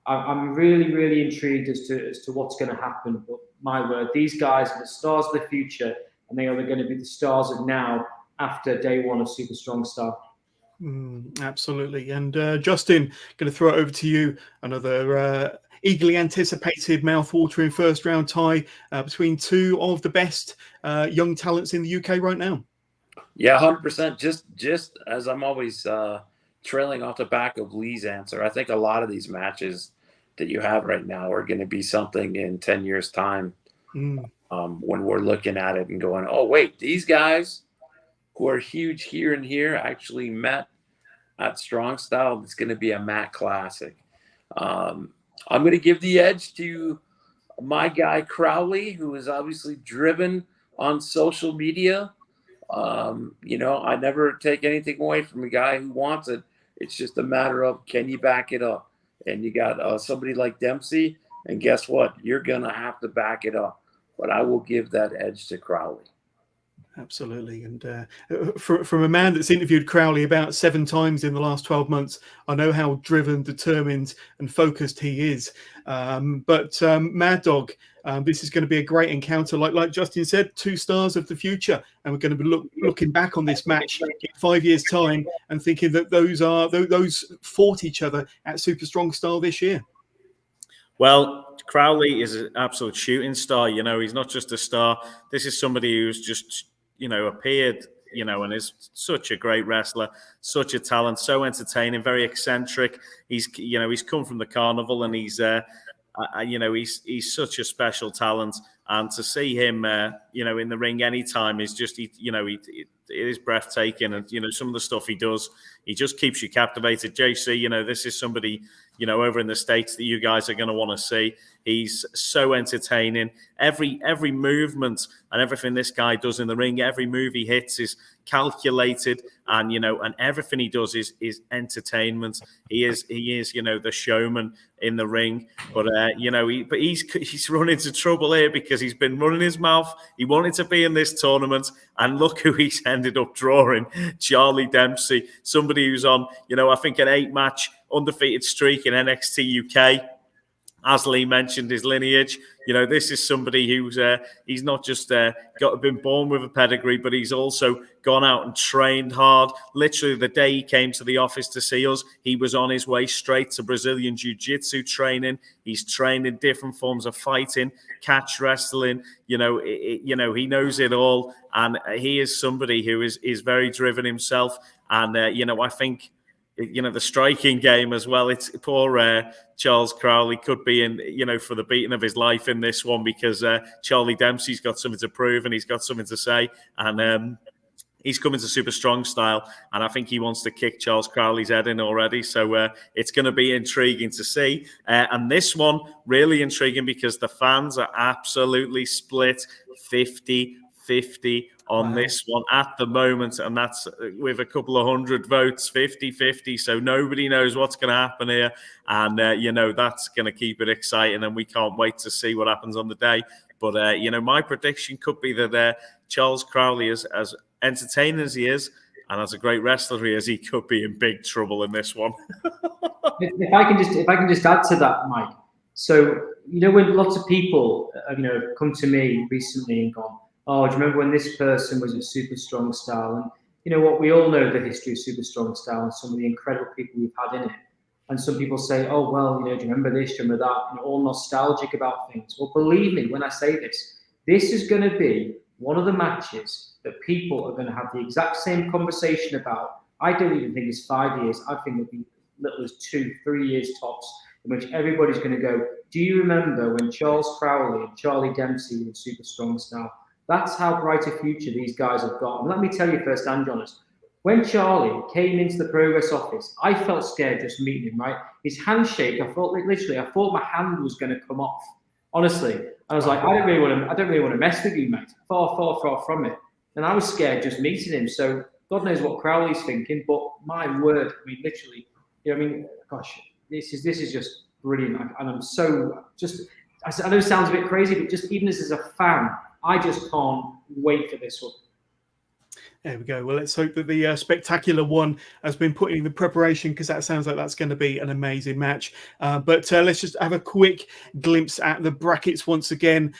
I'm really, really intrigued as to what's going to happen. But my word, these guys are the stars of the future, and they are going to be the stars of now after day one of Super Strong Style. Absolutely. And Justin, going to throw it over to you. Another eagerly anticipated, mouth-watering first-round tie between two of the best young talents in the UK right now. Yeah, 100%. Just as I'm always trailing off the back of Lee's answer, I think a lot of these matches that you have right now are going to be something in 10 years' time when we're looking at it and going, oh, wait, these guys who are huge here and here actually met at Strong Style. It's going to be a Matt classic. I'm going to give the edge to my guy Crowley, who is obviously driven on social media. I never take anything away from a guy who wants it. It's just a matter of, can you back it up? And you got somebody like Dempsey, and guess what? You're going to have to back it up. But I will give that edge to Crowley. Absolutely. And from a man that's interviewed Crowley about 7 times in the last 12 months, I know how driven, determined and focused he is. But Maddog, this is going to be a great encounter. Like Justin said, 2 stars of the future. And we're going to be looking back on this match in 5 years' time and thinking that those fought each other at Super Strong Style this year. Well, Crowley is an absolute shooting star. He's not just a star. This is somebody who's just, appeared, and is such a great wrestler, such a talent, so entertaining, very eccentric. He's come from the carnival, and he's such a special talent. And to see him, in the ring anytime is just, it is breathtaking. And, some of the stuff he does, he just keeps you captivated. JC, this is somebody, over in the States that you guys are going to want to see. He's so entertaining. Every movement and everything this guy does in the ring, every move he hits is calculated, and and everything he does is entertainment. He is the showman in the ring. But he's run into trouble here because he's been running his mouth. He wanted to be in this tournament, and look who he's ended up drawing: Charlie Dempsey, somebody who's on I think an 8-match undefeated streak in NXT UK. As Lee mentioned, his lineage. This is somebody who's he's not just been born with a pedigree, but he's also gone out and trained hard. Literally, the day he came to the office to see us, he was on his way straight to Brazilian Jiu-Jitsu training. He's trained in different forms of fighting, catch wrestling. He knows it all, and he is somebody who is very driven himself. And I think, the striking game as well. It's poor Charles Crowley could be in, for the beating of his life in this one, because Charlie Dempsey's got something to prove and he's got something to say. And he's coming to Super Strong Style, and I think he wants to kick Charles Crowley's head in already. So it's going to be intriguing to see. And this one, really intriguing because the fans are absolutely split 50-50 on this one at the moment, and that's with a couple of hundred votes, 50-50. So nobody knows what's going to happen here, and that's going to keep it exciting, and we can't wait to see what happens on the day. But my prediction could be that Charles Crowley, is as entertaining as he is, and as a great wrestler he is, he could be in big trouble in this one. If I can just add to that, Mike. So when lots of people come to me recently and gone, oh, do you remember when this person was at Super Strong Style? And you know what? We all know the history of Super Strong Style and some of the incredible people we've had in it. And some people say, oh, well, do you remember this, do you remember that? All nostalgic about things. Well, believe me when I say this is going to be one of the matches that people are going to have the exact same conversation about. I don't even think it's 5 years. I think it'll be little as 2-3 years tops, in which everybody's going to go, do you remember when Charles Crowley and Charlie Dempsey were Super Strong Style? That's how bright a future these guys have got. And let me tell you first and honest, when Charlie came into the Progress office, I felt scared just meeting him, right? His handshake, I thought my hand was going to come off. Honestly. I was like, I don't really want to mess with you, mate. Far from it. And I was scared just meeting him. So God knows what Crowley's thinking, but my word, I mean, literally, gosh, this is just brilliant. And I'm so I know it sounds a bit crazy, but just even as a fan, I just can't wait for this one. There we go. Well, let's hope that the spectacular one has been put in the preparation, because that sounds like that's going to be an amazing match. But let's just have a quick glimpse at the brackets once again,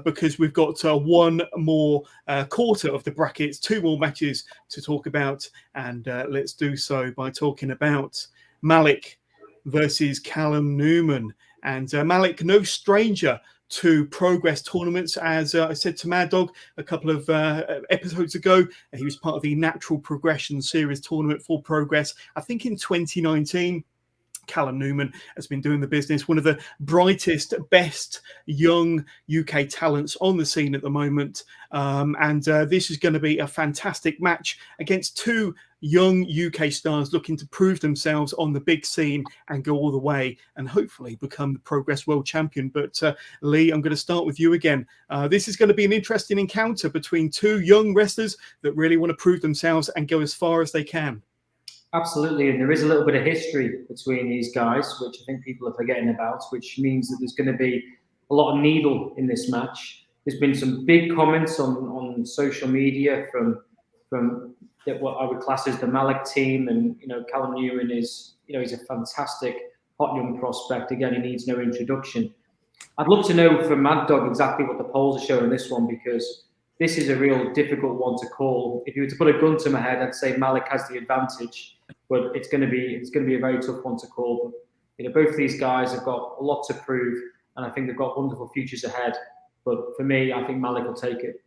because we've got one more quarter of the brackets, 2 more matches to talk about. And let's do so by talking about Malik versus Callum Newman. And Malik, no stranger to Progress tournaments. As I said to Maddog a couple of episodes ago, he was part of the Natural Progression Series tournament for Progress, I think in 2019. Callum Newman has been doing the business, one of the brightest, best young UK talents on the scene at the moment. And this is going to be a fantastic match against 2 young UK stars looking to prove themselves on the big scene and go all the way and hopefully become the Progress World Champion. But Lee, I'm going to start with you again. This is going to be an interesting encounter between 2 young wrestlers that really want to prove themselves and go as far as they can. Absolutely, and there is a little bit of history between these guys, which I think people are forgetting about, which means that there's going to be a lot of needle in this match. There's been some big comments on social media from what I would class as the Malik team, and Callum Newman is he's a fantastic hot young prospect. Again, he needs no introduction. I'd love to know from Maddog exactly what the polls are showing this one, because this is a real difficult one to call. If you were to put a gun to my head, I'd say Malik has the advantage, but it's going to be a very tough one to call. But both of these guys have got a lot to prove, and I think they've got wonderful futures ahead. But for me, I think Malik will take it.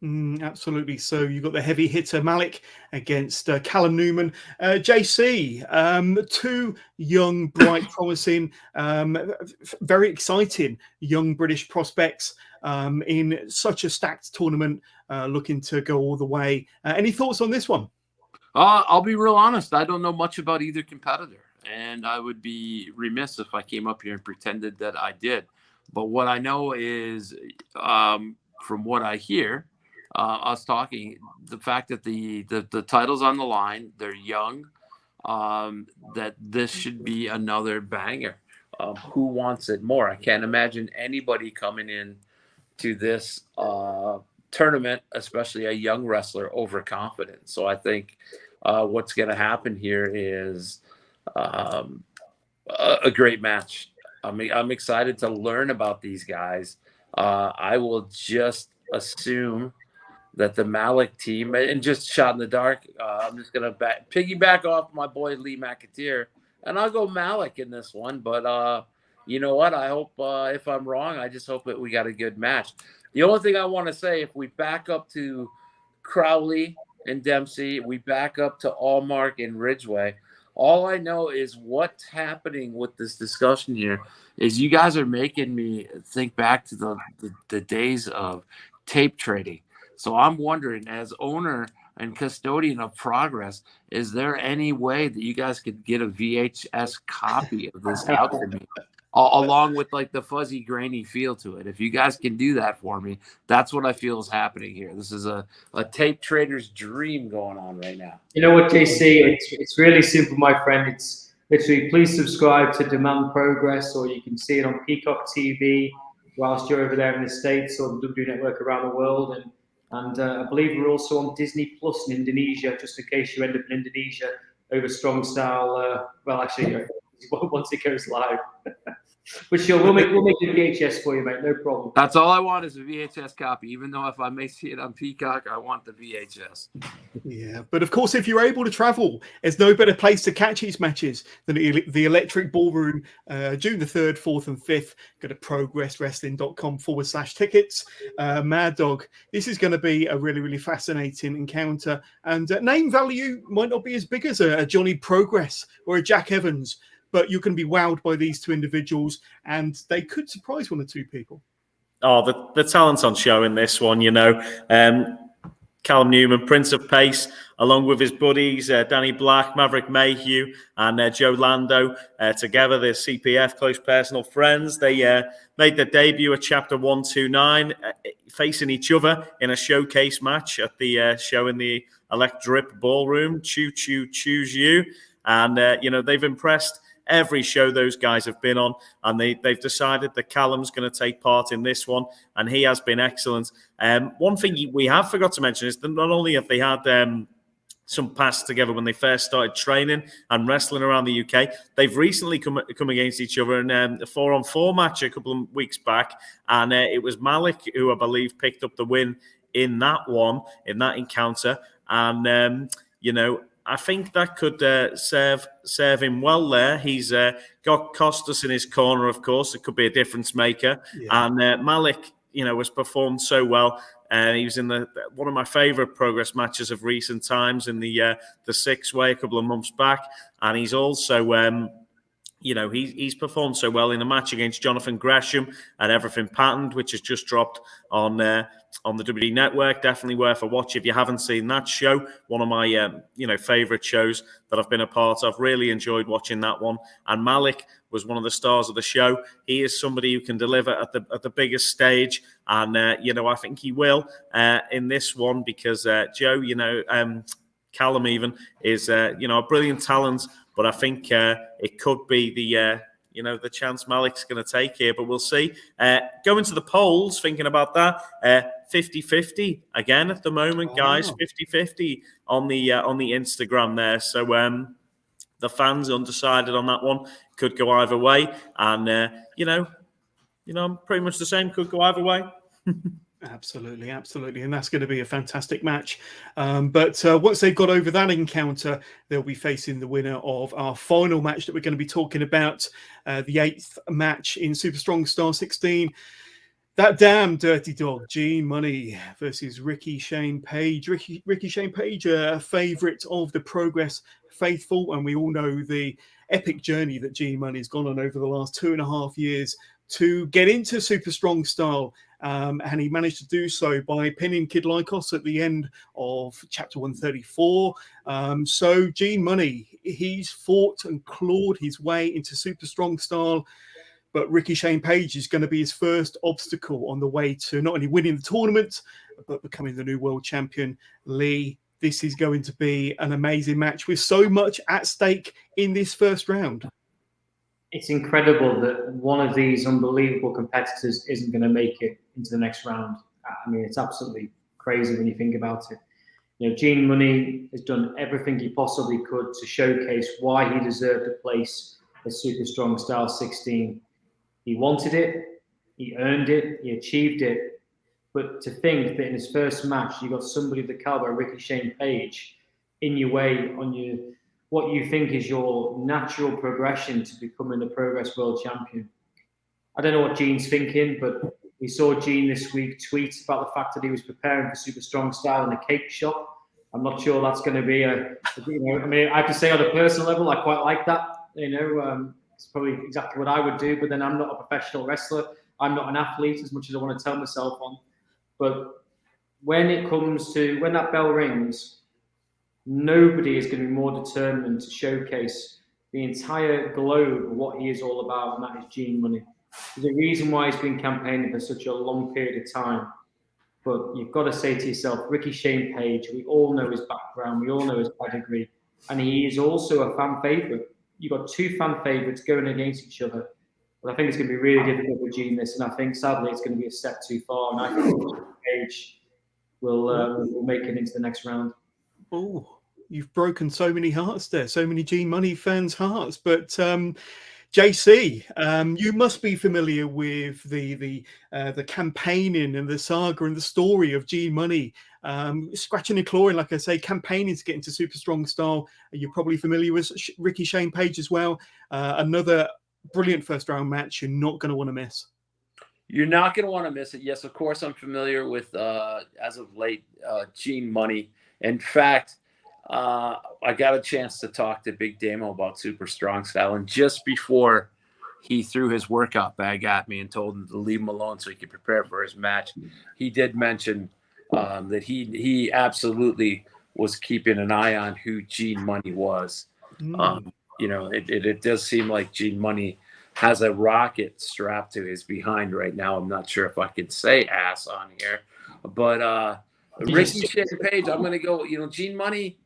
Absolutely. So you've got the heavy hitter Malik against Callum Newman. JC, 2 young, bright, promising, very exciting young British prospects in such a stacked tournament, looking to go all the way. Any thoughts on this one? I'll be real honest. I don't know much about either competitor, and I would be remiss if I came up here and pretended that I did. But what I know is, from what I hear, us talking, the fact that the title's on the line, they're young, that this should be another banger. Who wants it more? I can't imagine anybody coming in to this tournament, especially a young wrestler, overconfident. So I think what's going to happen here is a great match. I'm excited to learn about these guys. I will just assume that the Malik team, and just shot in the dark, I'm just going to piggyback off my boy Lee McAteer, and I'll go Malik in this one. But you know what? I hope, if I'm wrong, I just hope that we got a good match. The only thing I want to say, if we back up to Crowley and Dempsey, we back up to Allmark and Ridgway, all I know is what's happening with this discussion here is you guys are making me think back to the days of tape trading. So I'm wondering, as owner and custodian of Progress, is there any way that you guys could get a VHS copy of this out for me? along with like the fuzzy, grainy feel to it. If you guys can do that for me, that's what I feel is happening here. This is a tape trader's dream going on right now. You know what, JC? It's really simple, my friend. It's literally, please subscribe to Demand Progress, or you can see it on Peacock TV whilst you're over there in the States, or the W Network around the world. And I believe we're also on Disney Plus in Indonesia, just in case you end up in Indonesia over Strong Style. Well, actually, once it goes live. But sure, we'll make a VHS for you, mate. No problem. That's all I want is a VHS copy. Even though if I may see it on Peacock, I want the VHS. Yeah, but of course, if you're able to travel, there's no better place to catch these matches than the Electric Ballroom, June the 3rd, 4th, and 5th. Go to progresswrestling.com/tickets. Maddog, this is going to be a really, really fascinating encounter. And name value might not be as big as a Johnny Progress or a Jack Evans, but you can be wowed by these two individuals, and they could surprise one or two people. Oh, the talent on show in this one, you know. Callum Newman, Prince of Pace, along with his buddies, Danny Black, Maverick Mayhew, and Joe Lando, together, they're CPF, close personal friends. They made their debut at Chapter 129, facing each other in a showcase match at the show in the Electric Ballroom, Choo Choo Choose You. And, you know, they've impressed every show those guys have been on, and they've decided that Callum's going to take part in this one, and he has been excellent. One thing we have forgot to mention is that not only have they had some pass together when they first started training and wrestling around the UK, they've recently come against each other in a 4-on-4 match a couple of weeks back, and it was Malik who I believe picked up the win in that encounter, and you know, I think that could serve him well there. He's got Costas in his corner, of course. It could be a difference maker. Yeah. And Malik, you know, has performed so well. He was in one of my favourite Progress matches of recent times in the 6-way a couple of months back. And he's also, you know, he's performed so well in a match against Jonathan Gresham and Everything Patterned, which has just dropped on the WWE Network. Definitely worth a watch if you haven't seen that show. One of my you know, favourite shows that I've been a part of. Really enjoyed watching that one. And Malik was one of the stars of the show. He is somebody who can deliver at the biggest stage, and you know, I think he will in this one, because Joe, you know, Callum even is you know, a brilliant talent. But I think it could be the you know, the chance Malik's going to take here, but we'll see. Going to the polls, thinking about that, 50-50 again at the moment, guys. 50-50 on the Instagram there. So the fans undecided on that one. Could go either way, and you know, I'm pretty much the same. Could go either way. Absolutely, absolutely. And that's going to be a fantastic match. But once they've got over that encounter, they'll be facing the winner of our final match that we're going to be talking about, the 8th match in Super Strong Style 16. That damn dirty dog, Gene Money versus Ricky Shane Page. Ricky Shane Page, a favourite of the Progress faithful, and we all know the epic journey that Gene Money's gone on over the last 2.5 years to get into Super Strong Style. And he managed to do so by pinning Kid Lykos at the end of Chapter 134. So Gene Money, he's fought and clawed his way into Super Strong Style, but Ricky Shane Page is going to be his first obstacle on the way to not only winning the tournament, but becoming the new world champion. Lee, this is going to be an amazing match with so much at stake in this first round. It's incredible that one of these unbelievable competitors isn't going to make it into the next round. I mean, it's absolutely crazy when you think about it. You know, Gene Money has done everything he possibly could to showcase why he deserved a place at Super Strong Style 16. He wanted it, he earned it, he achieved it. But to think that in his first match, you got somebody of the caliber of Ricky Shane Page in your way on your what you think is your natural progression to becoming the Progress World Champion. I don't know what Gene's thinking, but we saw Gene this week tweet about the fact that he was preparing for Super Strong Style in a cake shop. I'm not sure that's going to be you know, I mean, I have to say on a personal level, I quite like that. You know, it's probably exactly what I would do, but then I'm not a professional wrestler. I'm not an athlete as much as I want to tell myself on. But when it comes to, when that bell rings, nobody is going to be more determined to showcase the entire globe of what he is all about, and that is Gene Money. There's a reason why he's been campaigning for such a long period of time. But you've got to say to yourself, Ricky Shane Page, we all know his background, we all know his pedigree, and he is also a fan favourite. You've got two fan favourites going against each other. But I think it's going to be really difficult for Gene this, and I think sadly it's going to be a step too far. And I think Page will make it into the next round. Oh, you've broken so many hearts there, so many Gene Money fans' hearts. But JC, you must be familiar with the campaigning and the saga and the story of Gene Money, scratching and clawing, like I say, campaigning to get into Super Strong Style. You're probably familiar with Ricky Shane Page as well. Another brilliant first round match you're not going to want to miss. You're not going to want to miss it. Yes, of course, I'm familiar with, as of late, Gene Money. In fact, I got a chance to talk to Big Damo about Super Strong Style, and just before he threw his workout bag at me and told him to leave him alone so he could prepare for his match, he did mention that he absolutely was keeping an eye on who Gene Money was. You know, it does seem like Gene Money has a rocket strapped to his behind right now. I'm not sure if I could say ass on here, but Ricky Shane Page, I'm going to go, you know, Gene Money,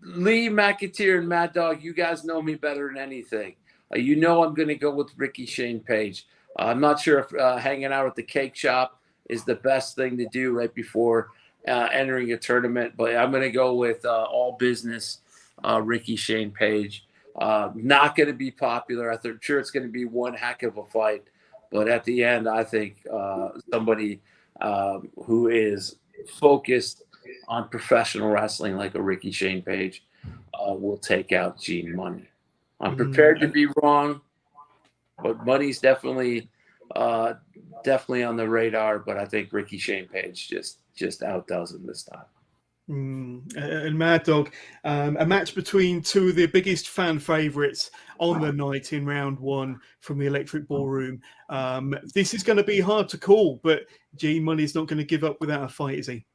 Lee McAteer and Maddog, you guys know me better than anything. You know I'm going to go with Ricky Shane Page. I'm not sure if hanging out at the cake shop is the best thing to do right before entering a tournament, but I'm going to go with all business Ricky Shane Page. Not going to be popular. I'm sure it's going to be one heck of a fight, but at the end, I think somebody who is focused on professional wrestling like a Ricky Shane Page will take out Gene Money. I'm prepared to be wrong, but Money's definitely on the radar. But I think Ricky Shane Page just outdoes him this time. And Mad Dog, a match between two of the biggest fan favourites on the night in round one from the Electric Ballroom. This is going to be hard to call, but Gene Money's not going to give up without a fight, is he?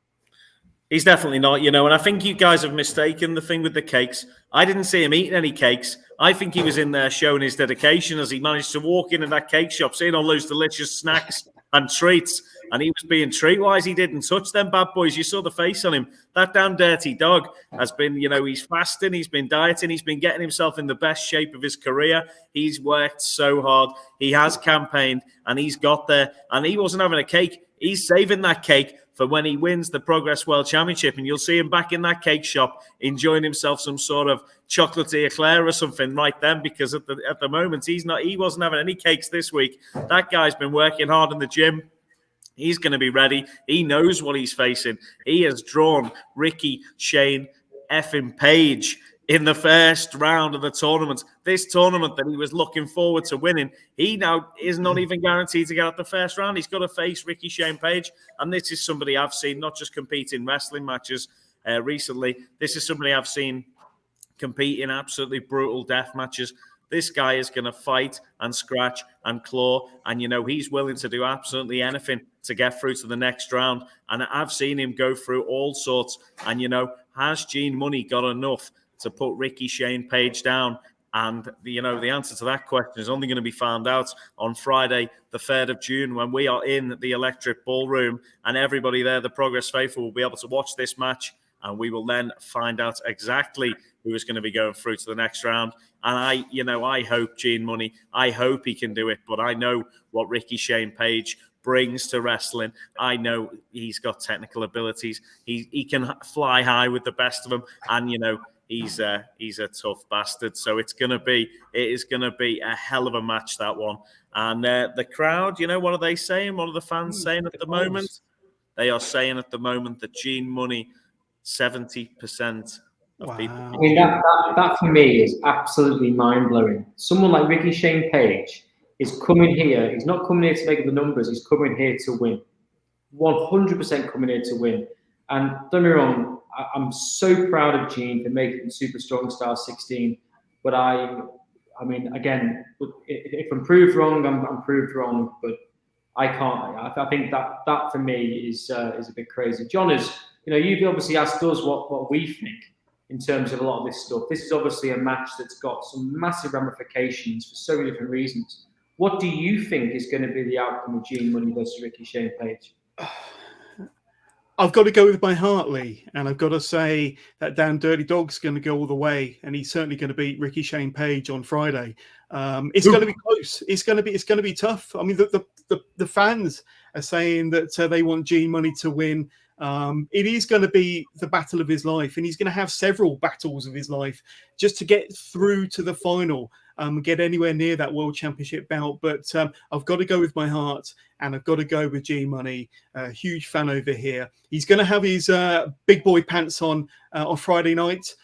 He's definitely not, you know, and I think you guys have mistaken the thing with the cakes. I didn't see him eating any cakes. I think he was in there showing his dedication as he managed to walk into that cake shop, seeing all those delicious snacks and treats, and he was being treat-wise. He didn't touch them bad boys. You saw the face on him. That damn dirty dog has been, you know, he's fasting, he's been dieting, he's been getting himself in the best shape of his career. He's worked so hard. He has campaigned, and he's got there, and he wasn't having a cake. He's saving that cake for when he wins the Progress World Championship, and you'll see him back in that cake shop enjoying himself some sort of chocolatey eclair or something right then, because at the moment he wasn't having any cakes this week. That guy's been working hard in the gym. He's going to be ready. He knows what he's facing. He has drawn Ricky Shane effing Page in the first round of the tournament. This tournament that he was looking forward to winning, he now is not even guaranteed to get out the first round. He's got to face Ricky Shane Page, and this is somebody I've seen not just compete in wrestling matches recently. This is somebody I've seen compete in absolutely brutal death matches. This guy is going to fight and scratch and claw, and, you know, he's willing to do absolutely anything to get through to the next round. And I've seen him go through all sorts. And, you know, has Gene Money got enough to put Ricky Shane Page down? And, you know, the answer to that question is only going to be found out on Friday, the 3rd of June, when we are in the Electric Ballroom, and everybody there, the Progress faithful, will be able to watch this match, and we will then find out exactly who is going to be going through to the next round. And I hope Gene Money, I hope he can do it, but I know what Ricky Shane Page brings to wrestling. I know he's got technical abilities. He can fly high with the best of them, and, you know, he's a tough bastard. So it is going to be a hell of a match, that one. And the crowd, you know, what are they saying? What are the fans saying at the moment? They are saying at the moment that Gene Money, 70% of people. I mean, that for me is absolutely mind-blowing. Someone like Ricky Shane Page is coming here. He's not coming here to make the numbers. He's coming here to win. 100% coming here to win. And don't get me wrong, I'm so proud of Gene for making Super Strong Style 16. But I mean, again, if I'm proved wrong, I'm proved wrong. But I can't. I think that for me is a bit crazy. John, you know, you've obviously asked us what we think. in terms of a lot of this stuff. This is obviously a match that's got some massive ramifications for so many different reasons. What do you think is going to be the outcome of Gene Money versus Ricky Shane Page? I've got to go with my heart, Lee, and I've got to say that damn Dirty Dog's going to go all the way, and he's certainly going to beat Ricky Shane Page on Friday. It's going to be close. It's going to be tough. I mean, the fans are saying that they want Gene Money to win. It is going to be the battle of his life, and he's going to have several battles of his life just to get through to the final, get anywhere near that World Championship belt. But I've got to go with my heart, and I've got to go with Gene Money. Huge fan over here. He's going to have his big boy pants on Friday night.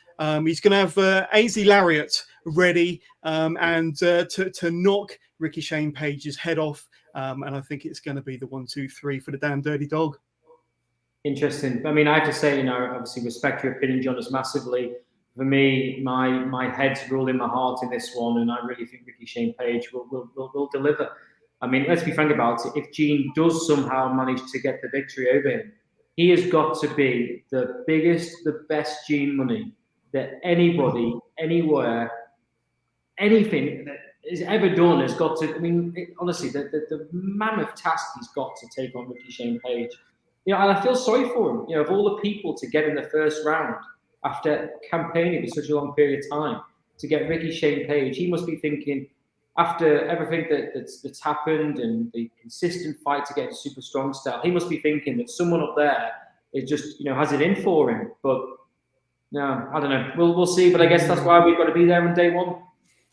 He's going to have AZ Lariat ready and to knock Ricky Shane Page's head off. And I think it's going to be the 1, 2, 3 for the damn Dirty Dog. Interesting. I mean, I have to say, obviously respect your opinion, Jonas, massively. For me, my head's ruling my heart in this one, and I really think Ricky Shane Page will deliver. I mean, let's be frank about it. If Gene does somehow manage to get the victory over him, he has got to be the biggest, the best Gene Money that anybody, anywhere, anything that is ever done has got to. I mean, honestly, the mammoth task he's got to take on Ricky Shane Page. And I feel sorry for him. Of all the people to get in the first round after campaigning for such a long period of time, to get Ricky Shane Page, he must be thinking, after everything that's happened and the consistent fight to get to super strong style, he must be thinking that someone up there is just, has it in for him. But no, I don't know. We'll see. But I guess that's why we've got to be there on day one.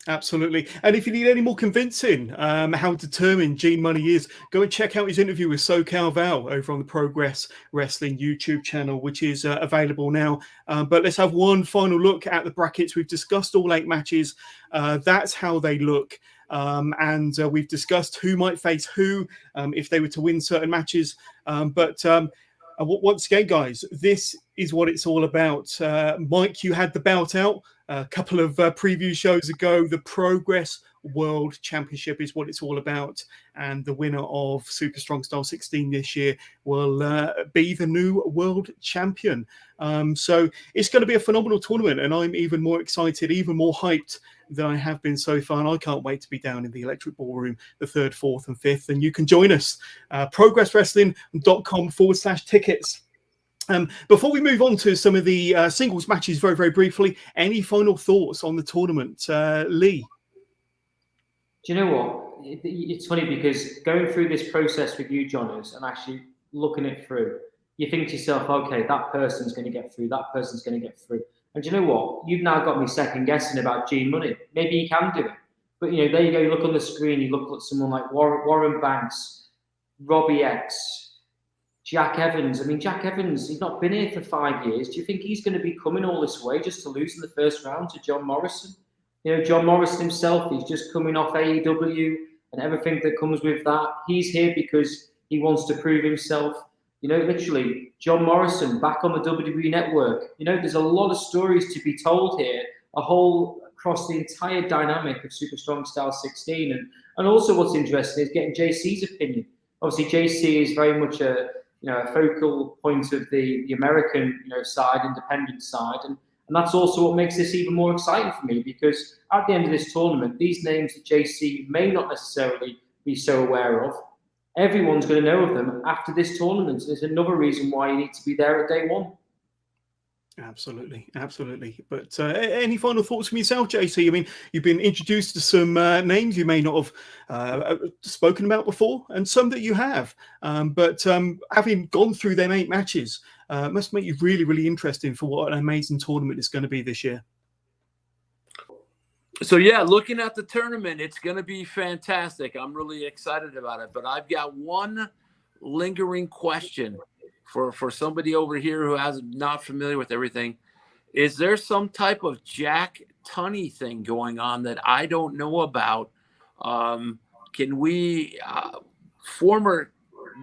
Absolutely. And if you need any more convincing how determined Gene Money is, go and check out his interview with SoCal Val over on the Progress Wrestling YouTube channel, which is available now. But let's have one final look at the brackets. We've discussed all 8 matches. That's how they look. And we've discussed who might face who if they were to win certain matches. But once again, guys, this is what it's all about. Mike, you had the belt out a couple of preview shows ago. The Progress World Championship is what it's all about. And the winner of Super Strong Style 16 this year will be the new world champion. So it's going to be a phenomenal tournament. And I'm even more excited, even more hyped than I have been so far. And I can't wait to be down in the Electric Ballroom the 3rd, 4th and 5th. And you can join us. progresswrestling.com/tickets. Before we move on to some of the singles matches very, very briefly, any final thoughts on the tournament? Lee? Do you know what? It's funny because going through this process with you, Jonas, and actually looking it through, you think to yourself, okay, that person's going to get through, that person's going to get through. And do you know what? You've now got me second guessing about Gene Money. Maybe he can do it. But, there you go. You look on the screen, you look at someone like Warren Banks, Robbie X, Jack Evans. I mean, Jack Evans, he's not been here for 5 years. Do you think he's going to be coming all this way just to lose in the first round to John Morrison? John Morrison himself, he's just coming off AEW and everything that comes with that. He's here because he wants to prove himself. Literally, John Morrison back on the WWE Network. There's a lot of stories to be told here, across the entire dynamic of Super Strong Style 16. And also what's interesting is getting JC's opinion. Obviously, JC is very much a focal point of the American, side, independent side. And that's also what makes this even more exciting for me, because at the end of this tournament, these names that JC may not necessarily be so aware of, everyone's going to know of them after this tournament. There's another reason why you need to be there at day one. Absolutely. But any final thoughts from yourself, JC? I mean, you've been introduced to some names you may not have spoken about before, and some that you have. But having gone through them 8 matches, must make you really, really interesting for what an amazing tournament it's going to be this year. So, yeah, looking at the tournament, it's going to be fantastic. I'm really excited about it. But I've got one lingering question for somebody over here who is not familiar with everything. Is there some type of Jack Tunney thing going on that I don't know about? Can we former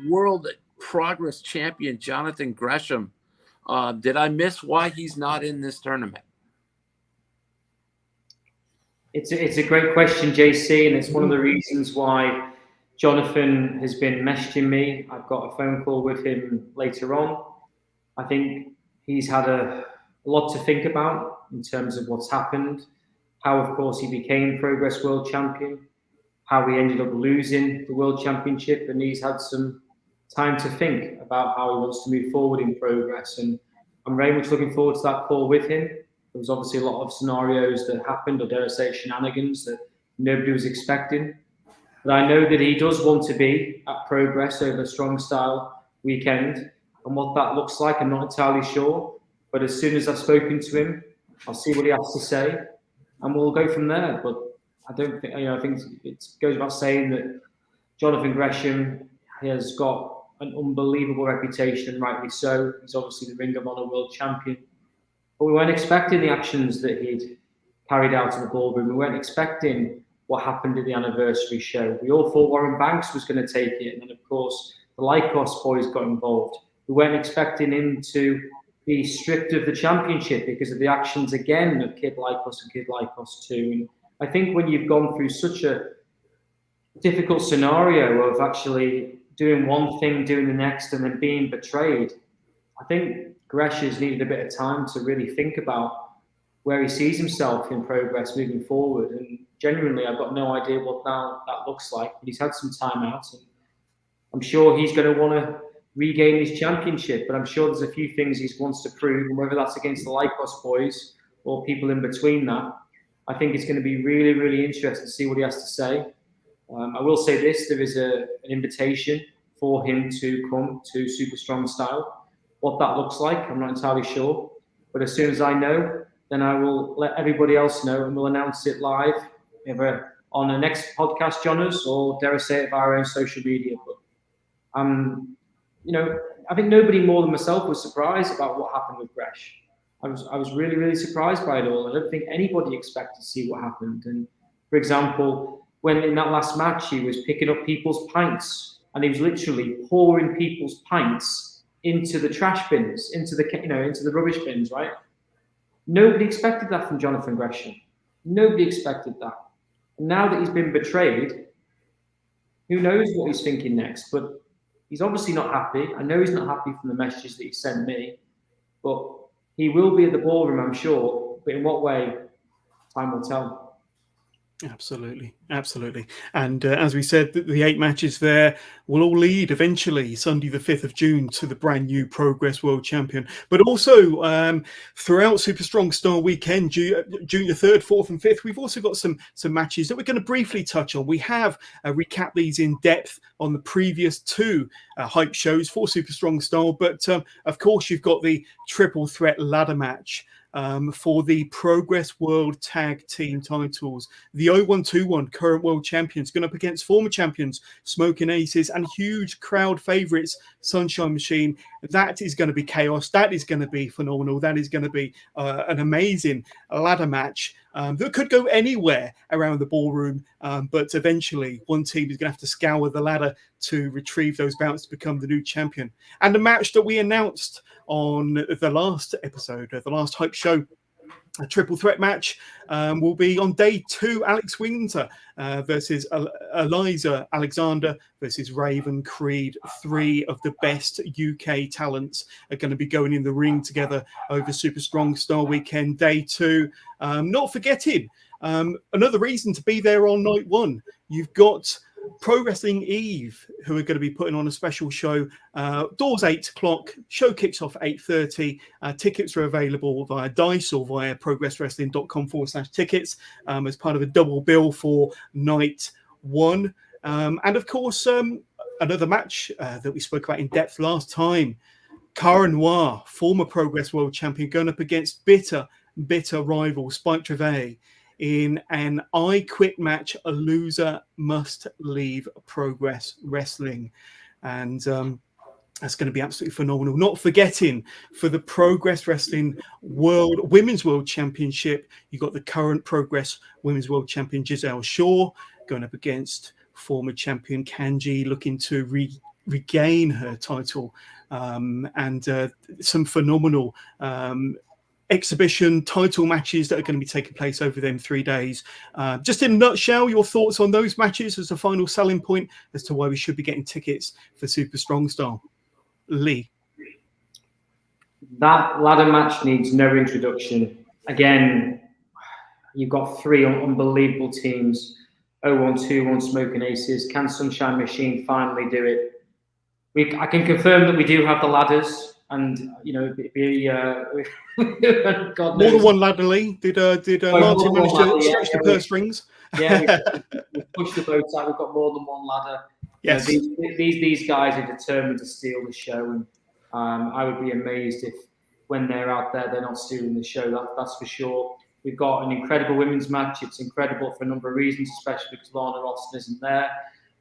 World Progress champion Jonathan Gresham, did I miss why he's not in this tournament? It's a great question, JC, and it's one of the reasons why Jonathan has been messaging me. I've got a phone call with him later on. I think he's had a a lot to think about in terms of what's happened, how, of course, he became Progress World Champion, how he ended up losing the World Championship, and he's had some time to think about how he wants to move forward in Progress. And I'm very much looking forward to that call with him. There was obviously a lot of scenarios that happened, or dare I say shenanigans, that nobody was expecting. But I know that he does want to be at Progress over Strong Style weekend. And what that looks like, I'm not entirely sure. But as soon as I've spoken to him, I'll see what he has to say, and we'll go from there. But I don't think, I think it goes without saying that Jonathan Gresham has got an unbelievable reputation, rightly so. He's obviously the Ring of Honor World Champion. But we weren't expecting the actions that he'd carried out in the ballroom. We weren't expecting what happened at the anniversary show. We all thought Warren Banks was going to take it. And then, of course, the Lycos boys got involved. We weren't expecting him to be stripped of the championship because of the actions, again, of Kid Lycos and Kid Lycos 2. And I think when you've gone through such a difficult scenario of actually doing one thing, doing the next, and then being betrayed, I think Gresh has needed a bit of time to really think about where he sees himself in Progress moving forward. And genuinely, I've got no idea what now that looks like, but he's had some time out, and I'm sure he's going to want to regain his championship, but I'm sure there's a few things he wants to prove, and whether that's against the Lycos boys or people in between that, I think it's going to be really, really interesting to see what he has to say. I will say this, there is an invitation for him to come to Super Strong Style. What that looks like, I'm not entirely sure, but as soon as I know, then I will let everybody else know, and we'll announce it live, either on the next podcast, Jonas, or dare I say it via our own social media. But I think nobody more than myself was surprised about what happened with Gresh. I was really, really surprised by it all. I don't think anybody expected to see what happened. And for example, when in that last match, he was picking up people's pints, and he was literally pouring people's pints into the trash bins, into the rubbish bins, right? Nobody expected that from Jonathan Gresham. Nobody expected that. And now that he's been betrayed, who knows what he's thinking next? But he's obviously not happy. I know he's not happy from the messages that he sent me, but he will be at the ballroom, I'm sure. But in what way, time will tell. Absolutely, absolutely. And as we said, the 8 matches there will all lead eventually Sunday, the 5th of June, to the brand new Progress World Champion. But also throughout Super Strong Style weekend, June the 3rd, 4th and 5th, we've also got some matches that we're going to briefly touch on. We have recapped these in depth on the previous 2 hype shows for Super Strong Style. But of course, you've got the triple threat ladder match for the Progress World Tag Team titles. The 0121 current world champions going up against former champions Smoking Aces and huge crowd favourites Sunshine Machine. That is going to be chaos. That is going to be phenomenal. That is going to be an amazing ladder match that could go anywhere around the ballroom. But eventually one team is going to have to scour the ladder to retrieve those belts to become the new champion. And the match that we announced on the last episode, the last hype show, a triple threat match, will be on day 2. Alex Winter versus Eliza Alexander versus Raven Creed. 3 of the best UK talents are going to be going in the ring together over Super Strong Style weekend, day 2. Not forgetting another reason to be there on night 1. You've got Pro Wrestling Eve, who are going to be putting on a special show. Doors 8 o'clock. Show kicks off 8:30. Tickets are available via Dice or via progresswrestling.com/tickets as part of a double bill for night 1. And of course, another match that we spoke about in depth last time. Cara Noir, former Progress World Champion, going up against bitter rival Spike Trevay in an I Quit match. A loser must leave Progress Wrestling. And that's going to be absolutely phenomenal. Not forgetting, for the Progress Wrestling Women's World Championship, you've got the current Progress Women's World Champion Giselle Shaw going up against former champion Kanji, looking to regain her title. And some phenomenal exhibition title matches that are going to be taking place over them 3 days. Just in a nutshell, your thoughts on those matches as a final selling point as to why we should be getting tickets for Super Strong Style. Lee. That ladder match needs no introduction. Again, you've got three unbelievable teams. 0121 Smoking Aces. Can Sunshine Machine finally do it? I can confirm that we do have the ladders, and God More than knows. one ladder, Lee. Did Martin manage to stretch the purse strings? Yeah, we pushed the boat out. We've got more than one ladder. Yes. These guys are determined to steal the show, and I would be amazed if when they're out there, they're not stealing the show. That's for sure. We've got an incredible women's match. It's incredible for a number of reasons, especially because Lana Austin isn't there.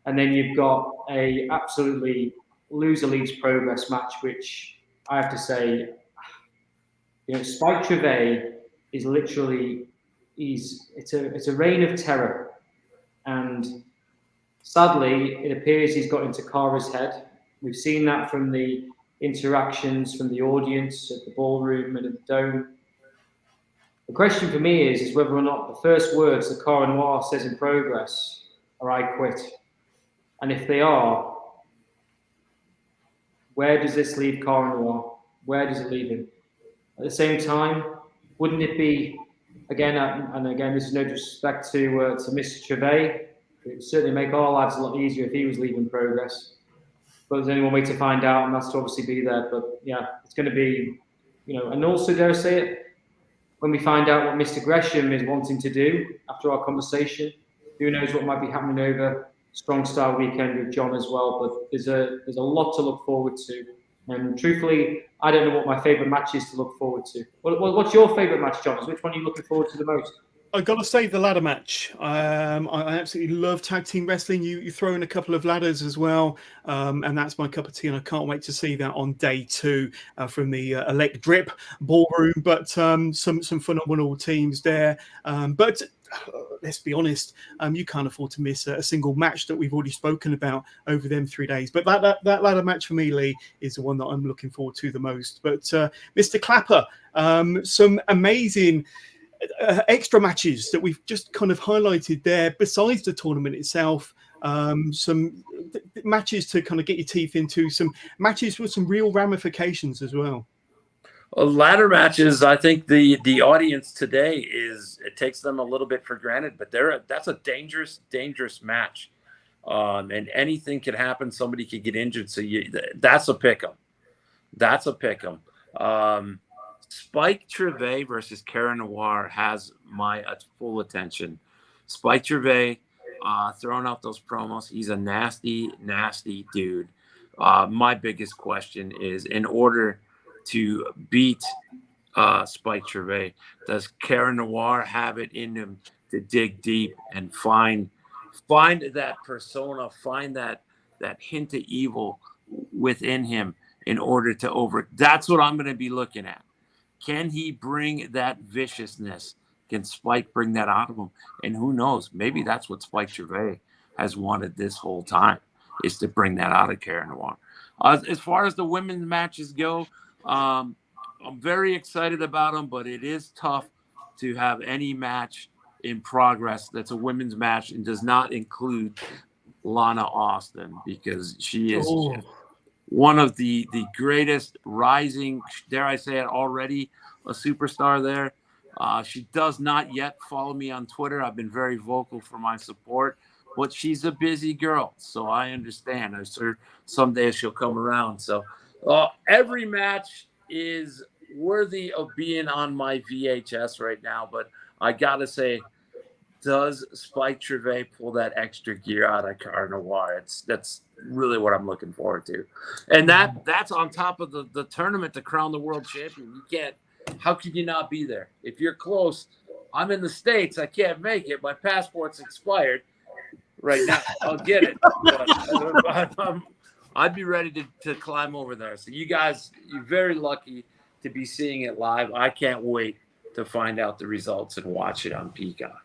And then you've got a absolutely loser leaves progress match, which I have to say, Spike Trivet is literally it's a reign of terror, and sadly, it appears he's got into Kara's head. We've seen that from the interactions from the audience at the ballroom and at the dome. The question for me is whether or not the first words that Cara Noir says in progress are "I quit," and if they are, where does this leave Cara Noir? Where does it leave him? At the same time, wouldn't it be again, this is no disrespect to Mr. Trivet. It would certainly make our lives a lot easier if he was leaving progress. But there's only one way to find out, and that's to obviously be there. But yeah, it's going to be, and also dare I say it, when we find out what Mr. Gresham is wanting to do after our conversation, who knows what might be happening over Strong Style Weekend with John as well. But there's a lot to look forward to. And truthfully, I don't know what my favourite match is to look forward to. What's your favourite match, John? Which one are you looking forward to the most? I've got to say the ladder match. I absolutely love tag team wrestling. You throw in a couple of ladders as well, and that's my cup of tea. And I can't wait to see that on day 2 from the Elect Drip ballroom. But some phenomenal teams there. But let's be honest, you can't afford to miss a single match that we've already spoken about over them 3 days. But that ladder match for me, Lee, is the one that I'm looking forward to the most. But Mr. Clapper, some amazing extra matches that we've just kind of highlighted there besides the tournament itself. Some matches to kind of get your teeth into, some matches with some real ramifications as well. Ladder matches, I think the audience today it takes them a little bit for granted, but that's a dangerous match, and anything could happen. Somebody could get injured, so that's a pick'em. That's a pick'em. Spike Trivet versus Cara Noir has my full attention. Spike Trivet throwing out those promos. He's a nasty, nasty dude. My biggest question is, in order to beat Spike Trivet, does Cara Noir have it in him to dig deep and find that persona, find that hint of evil within him in order to that's what I'm going to be looking at. Can he bring that viciousness? Can Spike bring that out of him? And who knows? Maybe that's what Spike Trivet has wanted this whole time, is to bring that out of Cara Noir. As far as the women's matches go, I'm very excited about them, but it is tough to have any match in progress that's a women's match and does not include Lana Austin, because she is one of the greatest rising, dare I say it, already a superstar there. She does not yet follow me on Twitter. I've been very vocal for my support, but she's a busy girl, so I understand. I'm sure someday she'll come around. So every match is worthy of being on my VHS right now, but I gotta say, does Spike Trivet pull that extra gear out of Cara Noir? That's really what I'm looking forward to. And that's on top of the tournament to crown the world champion. How could you not be there? If you're close, I'm in the States, I can't make it. My passport's expired right now. I'll get it. But I'd be ready to climb over there. So you guys, you're very lucky to be seeing it live. I can't wait to find out the results and watch it on Peacock.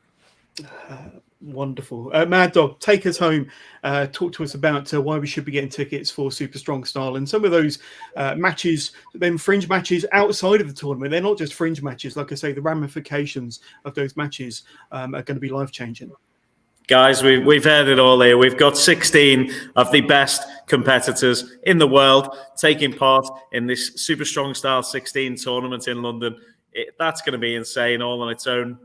Wonderful. Maddog, take us home. Talk to us about why we should be getting tickets for Super Strong Style and some of those matches, then fringe matches outside of the tournament. They're not just fringe matches. Like I say, the ramifications of those matches are going to be life-changing. Guys, we've heard it all here. We've got 16 of the best competitors in the world taking part in this Super Strong Style 16 tournament in London. That's going to be insane all on its own.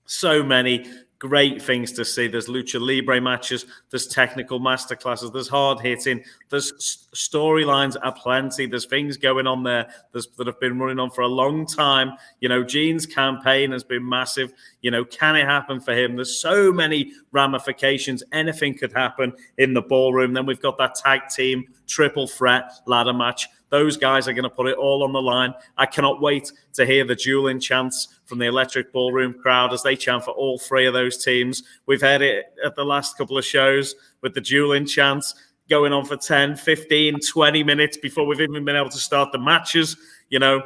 So many great things to see. There's lucha libre matches, there's technical masterclasses, there's hard hitting, there's storylines aplenty, there's things going on there that have been running on for a long time. You know, Gene's campaign has been massive. You know, can it happen for him? There's so many ramifications. Anything could happen in the ballroom. Then we've got that tag team triple threat ladder match. Those guys are going to put it all on the line. I cannot wait to hear the dueling chants from the Electric Ballroom crowd as they chant for all three of those teams. We've heard it at the last couple of shows with the dueling chants going on for 10, 15, 20 minutes before we've even been able to start the matches. You know,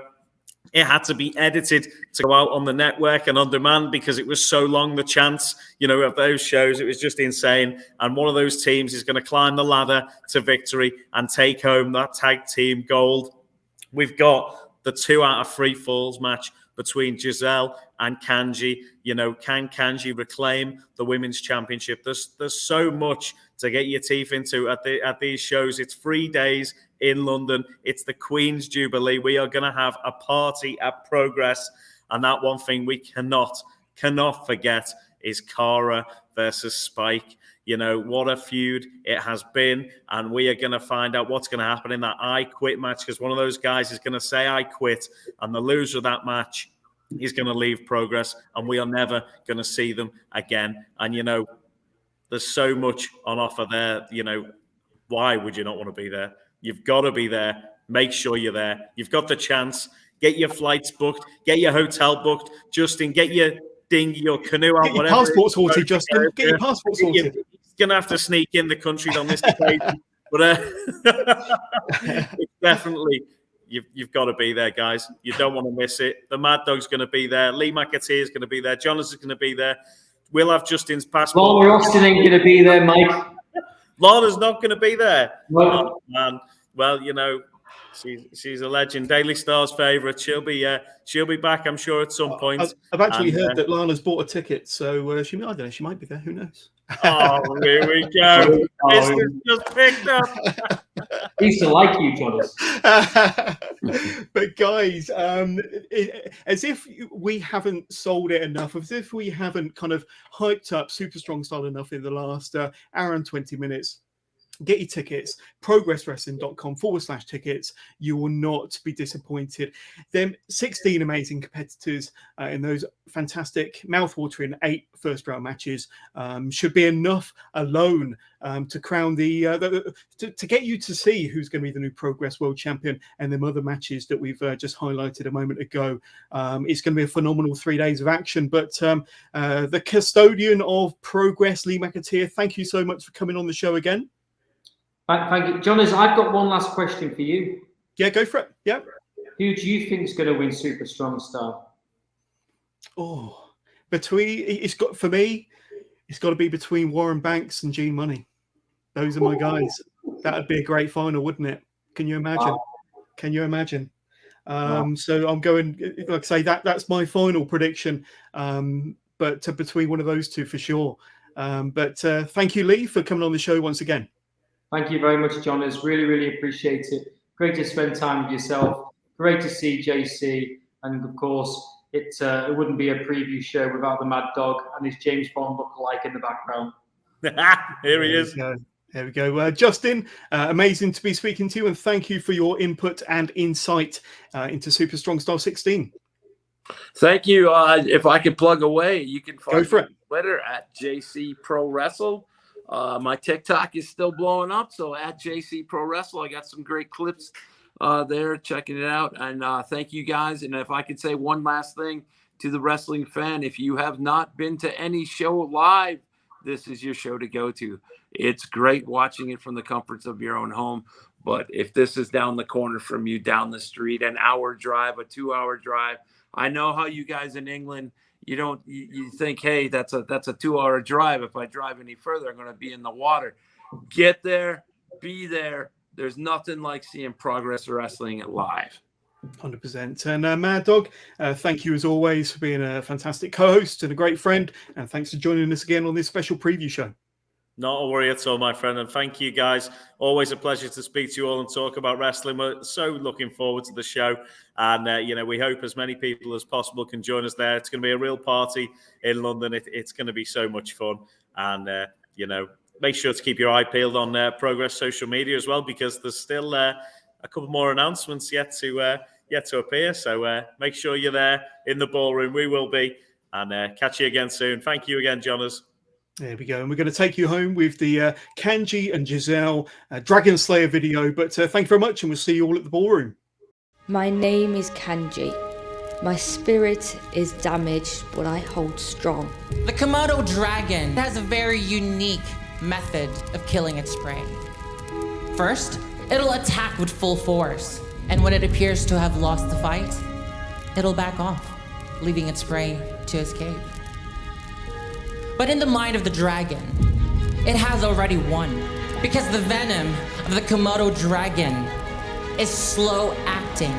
it had to be edited to go out on the network and on demand because it was so long, the chants, you know, of those shows. It was just insane. And one of those teams is going to climb the ladder to victory and take home that tag team gold. We've got the 2 out of 3 falls match between Giselle and Kanji. You know, can Kanji reclaim the women's championship? There's so much to get your teeth into at these shows. It's 3 days in London. It's the Queen's Jubilee. We are going to have a party at Progress. And that one thing we cannot forget is Cara versus Spike. You know, what a feud it has been. And we are going to find out what's going to happen in that I Quit match, because one of those guys is going to say I quit, and the loser of that match is going to leave Progress, and we are never going to see them again. And, you know, there's so much on offer there. You know, why would you not want to be there? You've got to be there. Make sure you're there. You've got the chance. Get your flights booked. Get your hotel booked. Justin, get your dinghy, your canoe out, get your whatever. Passport sorted, Justin. Get your passport sorted. You're going to have to sneak in the country on this occasion. But it's definitely, you've got to be there, guys. You don't want to miss it. The Mad Dog's going to be there. Lee McAteer is going to be there. Jonas is going to be there. We'll have Justin's passport. Lorna Austin ain't going to be there, Mike. Lorna's not going to be there. Well, Oh, man. Well, you know, she's a legend. Daily Star's favourite. She'll be back, I'm sure, at some point. I've actually heard that Lana's bought a ticket, so I don't know. She might be there. Who knows? Oh, here we go. This is just picked up. I used to like you, Jonas. But guys, as if we haven't sold it enough, as if we haven't kind of hyped up Super Strong Style enough in the last hour and 20 minutes, get your tickets, progresswrestling.com/tickets. You will not be disappointed. Then 16 amazing competitors in those fantastic, mouth-watering 8 first-round matches should be enough alone to crown to get you to see who's going to be the new Progress World Champion, and them other matches that we've just highlighted a moment ago. It's going to be a phenomenal 3 days of action. But the custodian of Progress, Lee McAteer, thank you so much for coming on the show again. Thank you. Jonas, I've got one last question for you. Yeah, go for it. Yeah. Who do you think is going to win Super Strong Style? Oh, for me, it's got to be between Warren Banks and Gene Money. Those are my guys. That'd be a great final, wouldn't it? Can you imagine? Wow. Can you imagine? Wow. So I'm going, like I say, that's my final prediction. But between one of those two for sure. But thank you, Lee, for coming on the show once again. Thank you very much, Jonas. Really, really appreciate it. Great to spend time with yourself. Great to see JC. And of course, it wouldn't be a preview show without the Mad Dog and his James Bond lookalike in the background. Here he is. There we go. Justin, amazing to be speaking to you, and thank you for your input and insight into Super Strong Style 16. Thank you. If I could plug away, you can find Go for me on Twitter at JC Pro Wrestle. My TikTok is still blowing up, so at JC Pro Wrestle, I got some great clips there, checking it out. And thank you guys. And if I could say one last thing to the wrestling fan, if you have not been to any show live, this is your show to go to. It's great watching it from the comforts of your own home. But if this is down the corner from you, down the street, an hour drive, a 2-hour drive, I know how you guys in England, you think, hey, that's a 2-hour drive. If I drive any further, I'm going to be in the water. Get there, be there. There's nothing like seeing Progress Wrestling live. 100%. And Maddog, thank you as always for being a fantastic co-host and a great friend. And thanks for joining us again on this special preview show. Not a worry at all, my friend. And thank you, guys. Always a pleasure to speak to you all and talk about wrestling. We're so looking forward to the show. And, we hope as many people as possible can join us there. It's going to be a real party in London. It's going to be so much fun. And, make sure to keep your eye peeled on Progress social media as well, because there's still a couple more announcements yet to appear. So make sure you're there in the ballroom. We will be. And catch you again soon. Thank you again, Johners. There we go. And we're going to take you home with the Kanji and Giselle Dragon Slayer video. But thank you very much, and we'll see you all at the ballroom. My name is Kanji. My spirit is damaged, but I hold strong. The Komodo dragon has a very unique method of killing its prey. First, it'll attack with full force, and when it appears to have lost the fight, it'll back off, leaving its prey to escape. But in the mind of the dragon, it has already won, because the venom of the Komodo dragon is slow acting.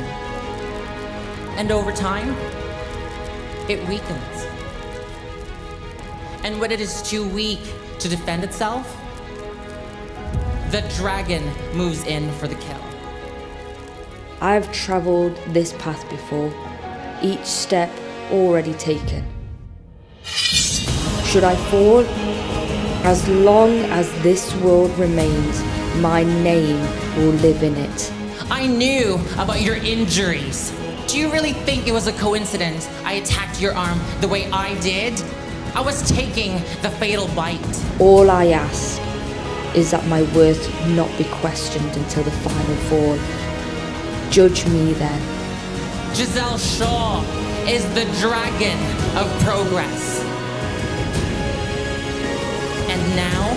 And over time, it weakens. And when it is too weak to defend itself, the dragon moves in for the kill. I've traveled this path before, each step already taken. Should I fall? As long as this world remains, my name will live in it. I knew about your injuries. Do you really think it was a coincidence I attacked your arm the way I did? I was taking the fatal bite. All I ask is that my worth not be questioned until the final fall. Judge me then. Giselle Shaw is the dragon of progress. And now,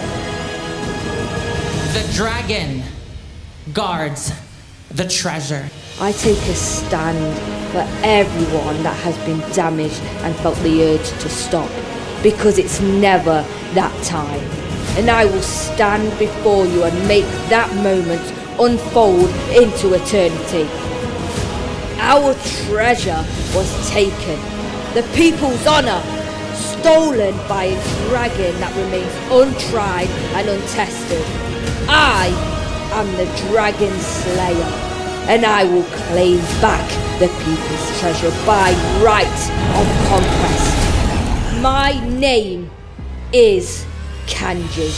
the dragon guards the treasure. I take a stand for everyone that has been damaged and felt the urge to stop, because it's never that time. And I will stand before you and make that moment unfold into eternity. Our treasure was taken, the people's honor stolen by a dragon that remains untried and untested. I am the Dragon Slayer, and I will claim back the people's treasure by right of conquest. My name is Kanji.